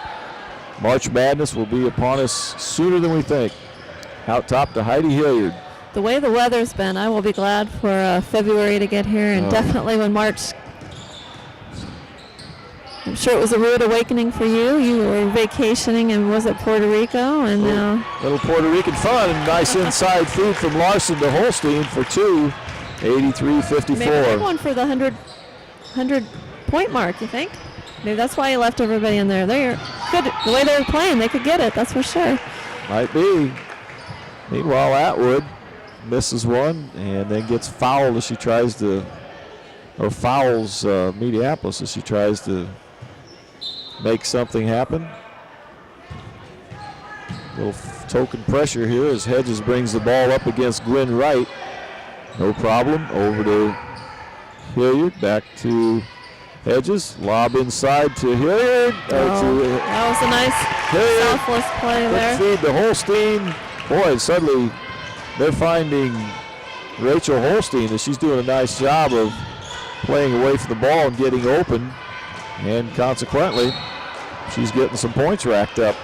March Madness will be upon us sooner than we think. Out top to Heidi Hilliard. The way the weather's been, I will be glad for February to get here, and definitely when March. I'm sure it was a rude awakening for you. You were vacationing and was at Puerto Rico, and now little Puerto Rican fun. Nice inside feed from Larson to Holstein for two. 83-54. Maybe a big one for the 100-point mark. You think? Maybe that's why you left everybody in there. They're good. The way they were playing, they could get it. That's for sure. Might be. Meanwhile, Atwood misses one and then gets fouled as she tries to, or fouls Mediapolis as she tries to make something happen. Little token pressure here as Hedges brings the ball up against Gwen Wright. No problem. Over to Hilliard. Back to Hedges. Lob inside to Hilliard. That was a nice selfless play there. Feed to Holstein. Boy, suddenly they're finding Rachel Holstein that she's doing a nice job of playing away from the ball and getting open. And consequently, she's getting some points racked up.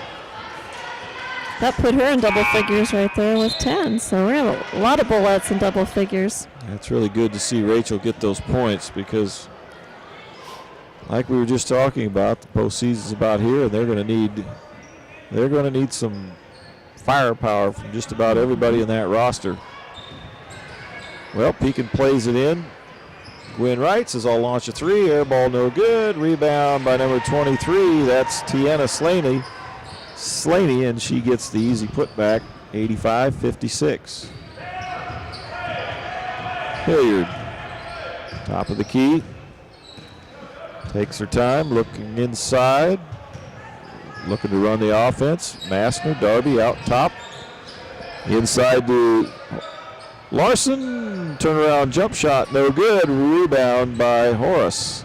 That put her in double figures right there with 10. So we have a lot of Bullets in double figures. It's really good to see Rachel get those points because, like we were just talking about, the postseason's about here, and they're going to need some firepower from just about everybody in that roster. Well, Pekin plays it in. Gwen Wright says, I'll launch a three. Air ball no good. Rebound by number 23. That's Tiana Slaney, and she gets the easy putback, 85-56. Hilliard, top of the key. Takes her time, looking inside. Looking to run the offense. Massner, Darby out top. Inside to Larson. Turnaround jump shot, no good. Rebound by Horace.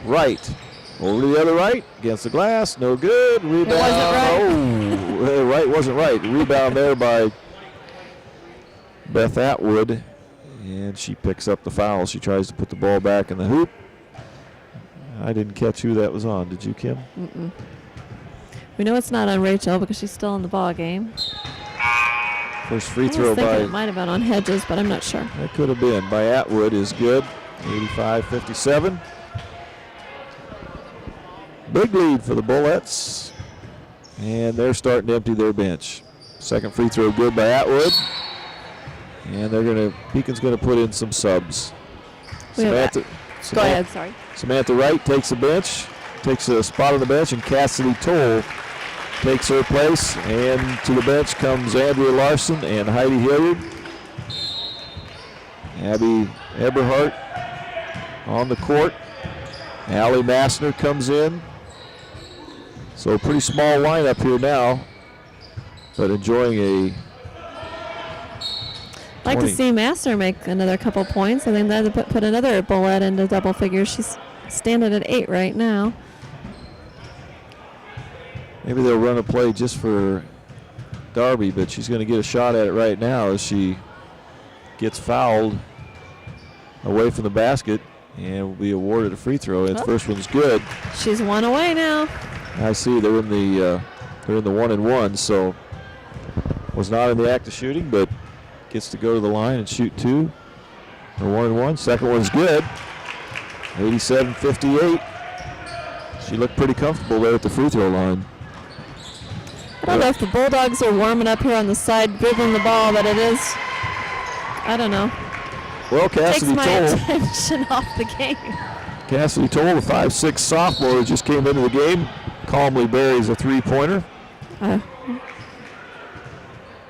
Wright. Over to the other right. Against the glass, no good. Rebound. It wasn't right. Right wasn't right. Rebound there by Beth Atwood. And she picks up the foul. She tries to put the ball back in the hoop. I didn't catch who that was on. Did you, Kim? Mm-mm. We know it's not on Rachel because she's still in the ball game. First free throw by. It might have been on Hedges, but I'm not sure. That could have been by Atwood is good. 85-57. Big lead for the Bullets, and they're starting to empty their bench. Second free throw good by Atwood, and Pekin's gonna put in some subs. Go ahead, sorry. Samantha Wright takes a spot on the bench, and Cassidy Toll takes her place. And to the bench comes Andrea Larson and Heidi Hilliard. Abby Eberhardt on the court. Allie Massner comes in. So a pretty small lineup here now. but enjoying a I'd like to see Master make another couple points. I think that would put another bullet into double figures. She's standing at 8 right now. Maybe they'll run a play just for Darby, but she's going to get a shot at it right now as she gets fouled away from the basket and will be awarded a free throw. Its first one's good. She's 1 away now. I see they're in the 1-and-1, so was not in the act of shooting, but gets to go to the line and shoot 2. Or 1-and-1. Second one's good. 87-58. She looked pretty comfortable there at the free throw line. I don't know if the Bulldogs are warming up here on the side, dribbling the ball, but it is, I don't know. Well, Cassidy takes my Toll. attention off the game. Cassidy Toll, the 5'6" sophomore who just came into the game, calmly buries a three-pointer.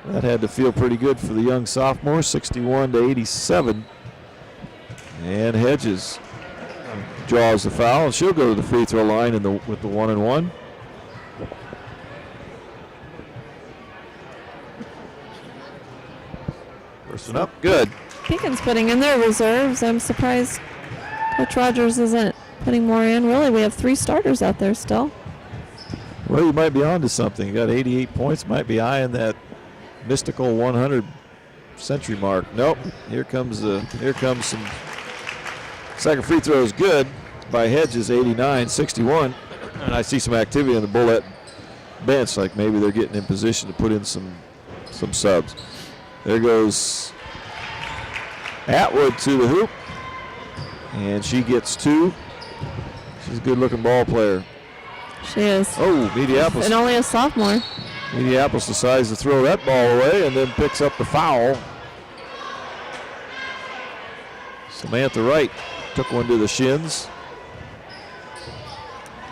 That had to feel pretty good for the young sophomore, 61-87. And Hedges draws the foul. She'll go to the free throw line with the 1-and-1. First one up, good. Pekin's putting in their reserves. I'm surprised Coach Rogers isn't putting more in. Really, we have 3 starters out there still. Well, you might be on to something. You got 88 points, might be eyeing that mystical 100 century mark. Nope. Here comes some. Second free throw is good by Hedges, 89-61. And I see some activity on the Bullet bench, like maybe they're getting in position to put in some subs. There goes Atwood to the hoop, and she gets 2. She's a good-looking ball player. She is. Oh, Mediapolis. And only a sophomore. Mediapolis decides to throw that ball away and then picks up the foul. Samantha Wright took one to the shins.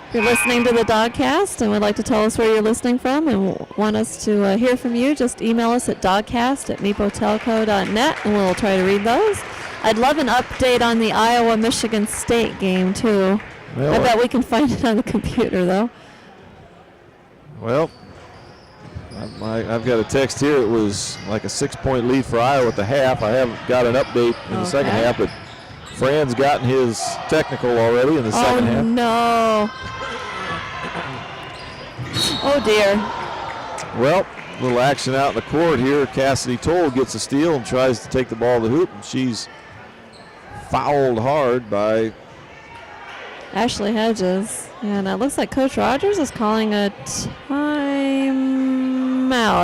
If you're listening to the Dogcast and would like to tell us where you're listening from and want us to hear from you, just email us at dogcast@meepotelco.net and we'll try to read those. I'd love an update on the Iowa-Michigan State game, too. Well, I bet we can find it on the computer, though. Well, I've got a text here. It was like a 6-point lead for Iowa at the half. I haven't got an update in the second half, but Fran's gotten his technical already in the second half. Oh, no. Oh, dear. Well, a little action out in the court here. Cassidy Toll gets a steal and tries to take the ball to the hoop, and she's fouled hard by Ashley Hedges. And it looks like Coach Rogers is calling a timeout.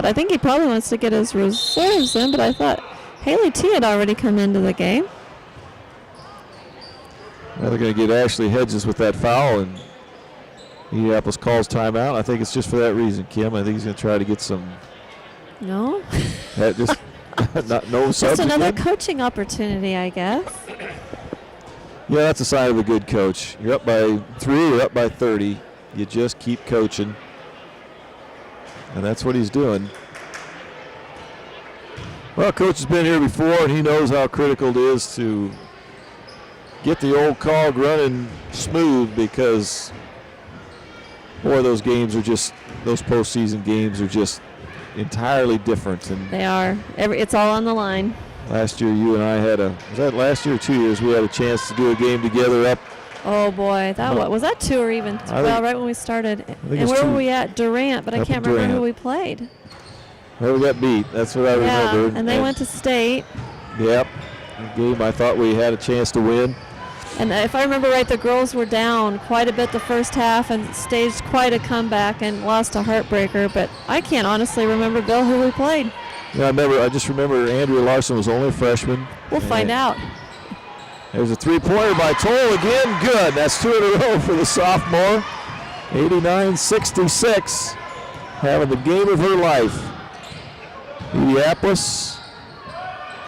I think he probably wants to get his reserves in, but I thought Haley T had already come into the game. Now they're going to get Ashley Hedges with that foul, and Mediapolis calls timeout. I think it's just for that reason, Kim. I think he's going to try to get some. No? Just no subs. Just another again. coaching opportunity, I guess. Yeah, that's a sign of a good coach. You're up by 3, you're up by 30. You just keep coaching. And that's what he's doing. Well, Coach has been here before, and he knows how critical it is to get the old cog running smooth because, boy, those games are just, those postseason games are just entirely different. And they are. It's all on the line. Last year, you and I had was that last year or 2 years, we had a chance to do a game together up. Oh, boy. Was that 2 or even? Well, right when we started. And where were we at? Durant, but I can't remember who we played. Well, we got beat. That's what I remember. And they went to state. Yep. A game I thought we had a chance to win. And if I remember right, the girls were down quite a bit the first half and staged quite a comeback and lost a heartbreaker. But I can't honestly remember, Bill, who we played. Yeah, I just remember Andrea Larson was only a freshman. We'll find out. There's a three-pointer by Toll again. Good. That's 2 in a row for the sophomore. 89-66. Having the game of her life. Mediapolis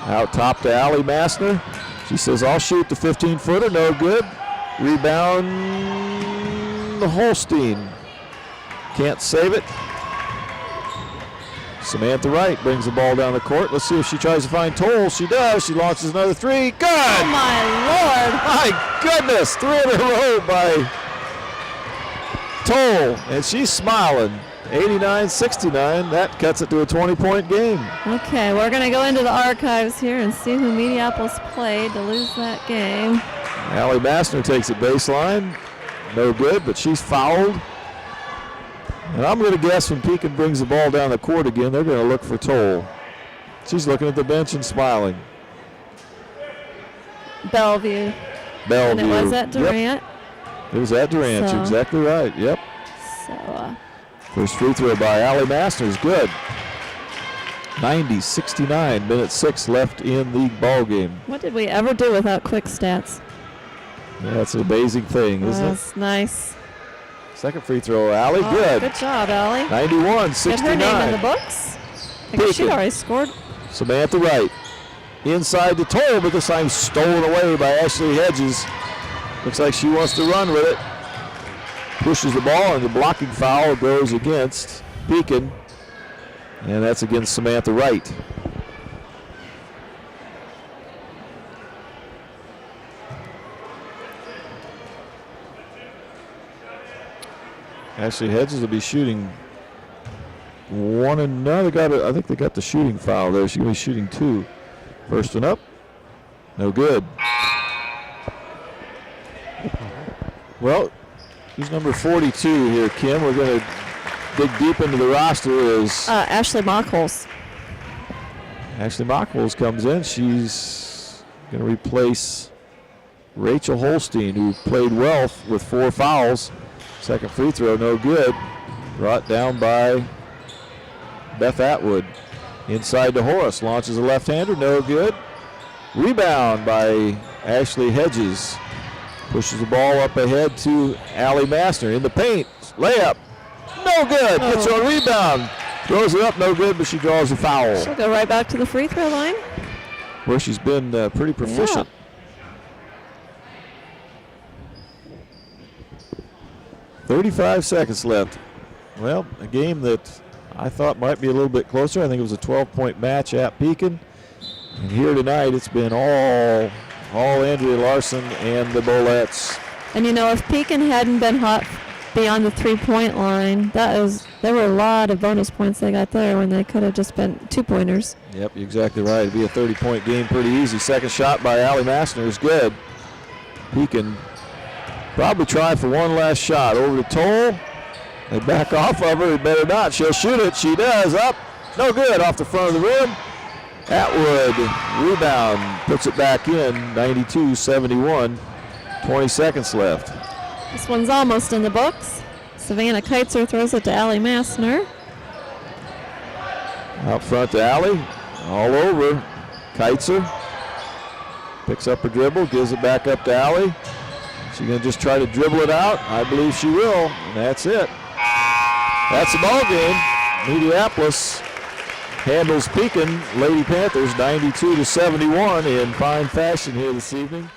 out top to Allie Massner. She says, I'll shoot the 15-footer. No good. Rebound Holstein. Can't save it. Samantha Wright brings the ball down the court. Let's see if she tries to find Toll. She does. She launches another 3. Good! Oh, my Lord. My goodness. 3 in a row by Toll, and she's smiling. 89-69. That cuts it to a 20-point game. Okay, we're going to go into the archives here and see who Mediapolis played to lose that game. Allie Massner takes it baseline. No good, but she's fouled. And I'm going to guess when Pekin brings the ball down the court again, they're going to look for Toll. She's looking at the bench and smiling. Bellevue. And it was at Durant. Yep. It was at Durant. So. You're exactly right. Yep. So, First free throw by Allie Massner is good. 90-69, minute 6 left in the ball game. what did we ever do without quick stats? Yeah, that's an amazing thing, isn't it? That's nice. Second free throw, Allie, Oh, good. Good job, Allie. 91-69. Get her name in the books. I guess she'd Pekin. already scored. Samantha Wright. Inside the Toll, but this time stolen away by Ashley Hedges. Looks like she wants to run with it. Pushes the ball, and the blocking foul goes against Pekin. And that's against Samantha Wright. Ashley Hedges will be shooting one and no. I think they got the shooting foul there. She's going to be shooting 2. First one up. No good. Well, who's number 42 here, Kim? We're going to dig deep into the roster. Is Ashley Mockholes. Ashley Mockholes comes in. She's going to replace Rachel Holstein, who played well with 4 fouls. Second free throw, no good. Brought down by Beth Atwood. Inside to Horace, launches a left-hander, no good. Rebound by Ashley Hedges. Pushes the ball up ahead to Allie Massner in the paint. Layup, no good. Gets her a rebound. Throws it up, no good, but she draws a foul. She'll go right back to the free throw line. Where she's been pretty proficient. Yeah. 35 seconds left. Well, a game that I thought might be a little bit closer. I think it was a 12-point match at Pekin. And here tonight, it's been all Andrea Larson and the Bullets. And you know, if Pekin hadn't been hot beyond the 3-point line, there were a lot of bonus points they got there when they could have just been 2-pointers. Yep, you're exactly right. It'd be a 30-point game pretty easy. Second shot by Allie Massner is good. Pekin probably try for one last shot. Over to Toll. They back off of her. They better not. She'll shoot it. She does. Up. No good. Off the front of the rim. Atwood rebound. Puts it back in. 92-71. 20 seconds left. This one's almost in the books. Savannah Keitzer throws it to Allie Massner. Out front to Allie. All over. Keitzer picks up her dribble. Gives it back up to Allie. She's going to just try to dribble it out. I believe she will. And that's it. That's the ball game. Mediapolis handles Pekin Lady Panthers 92-71 in fine fashion here this evening.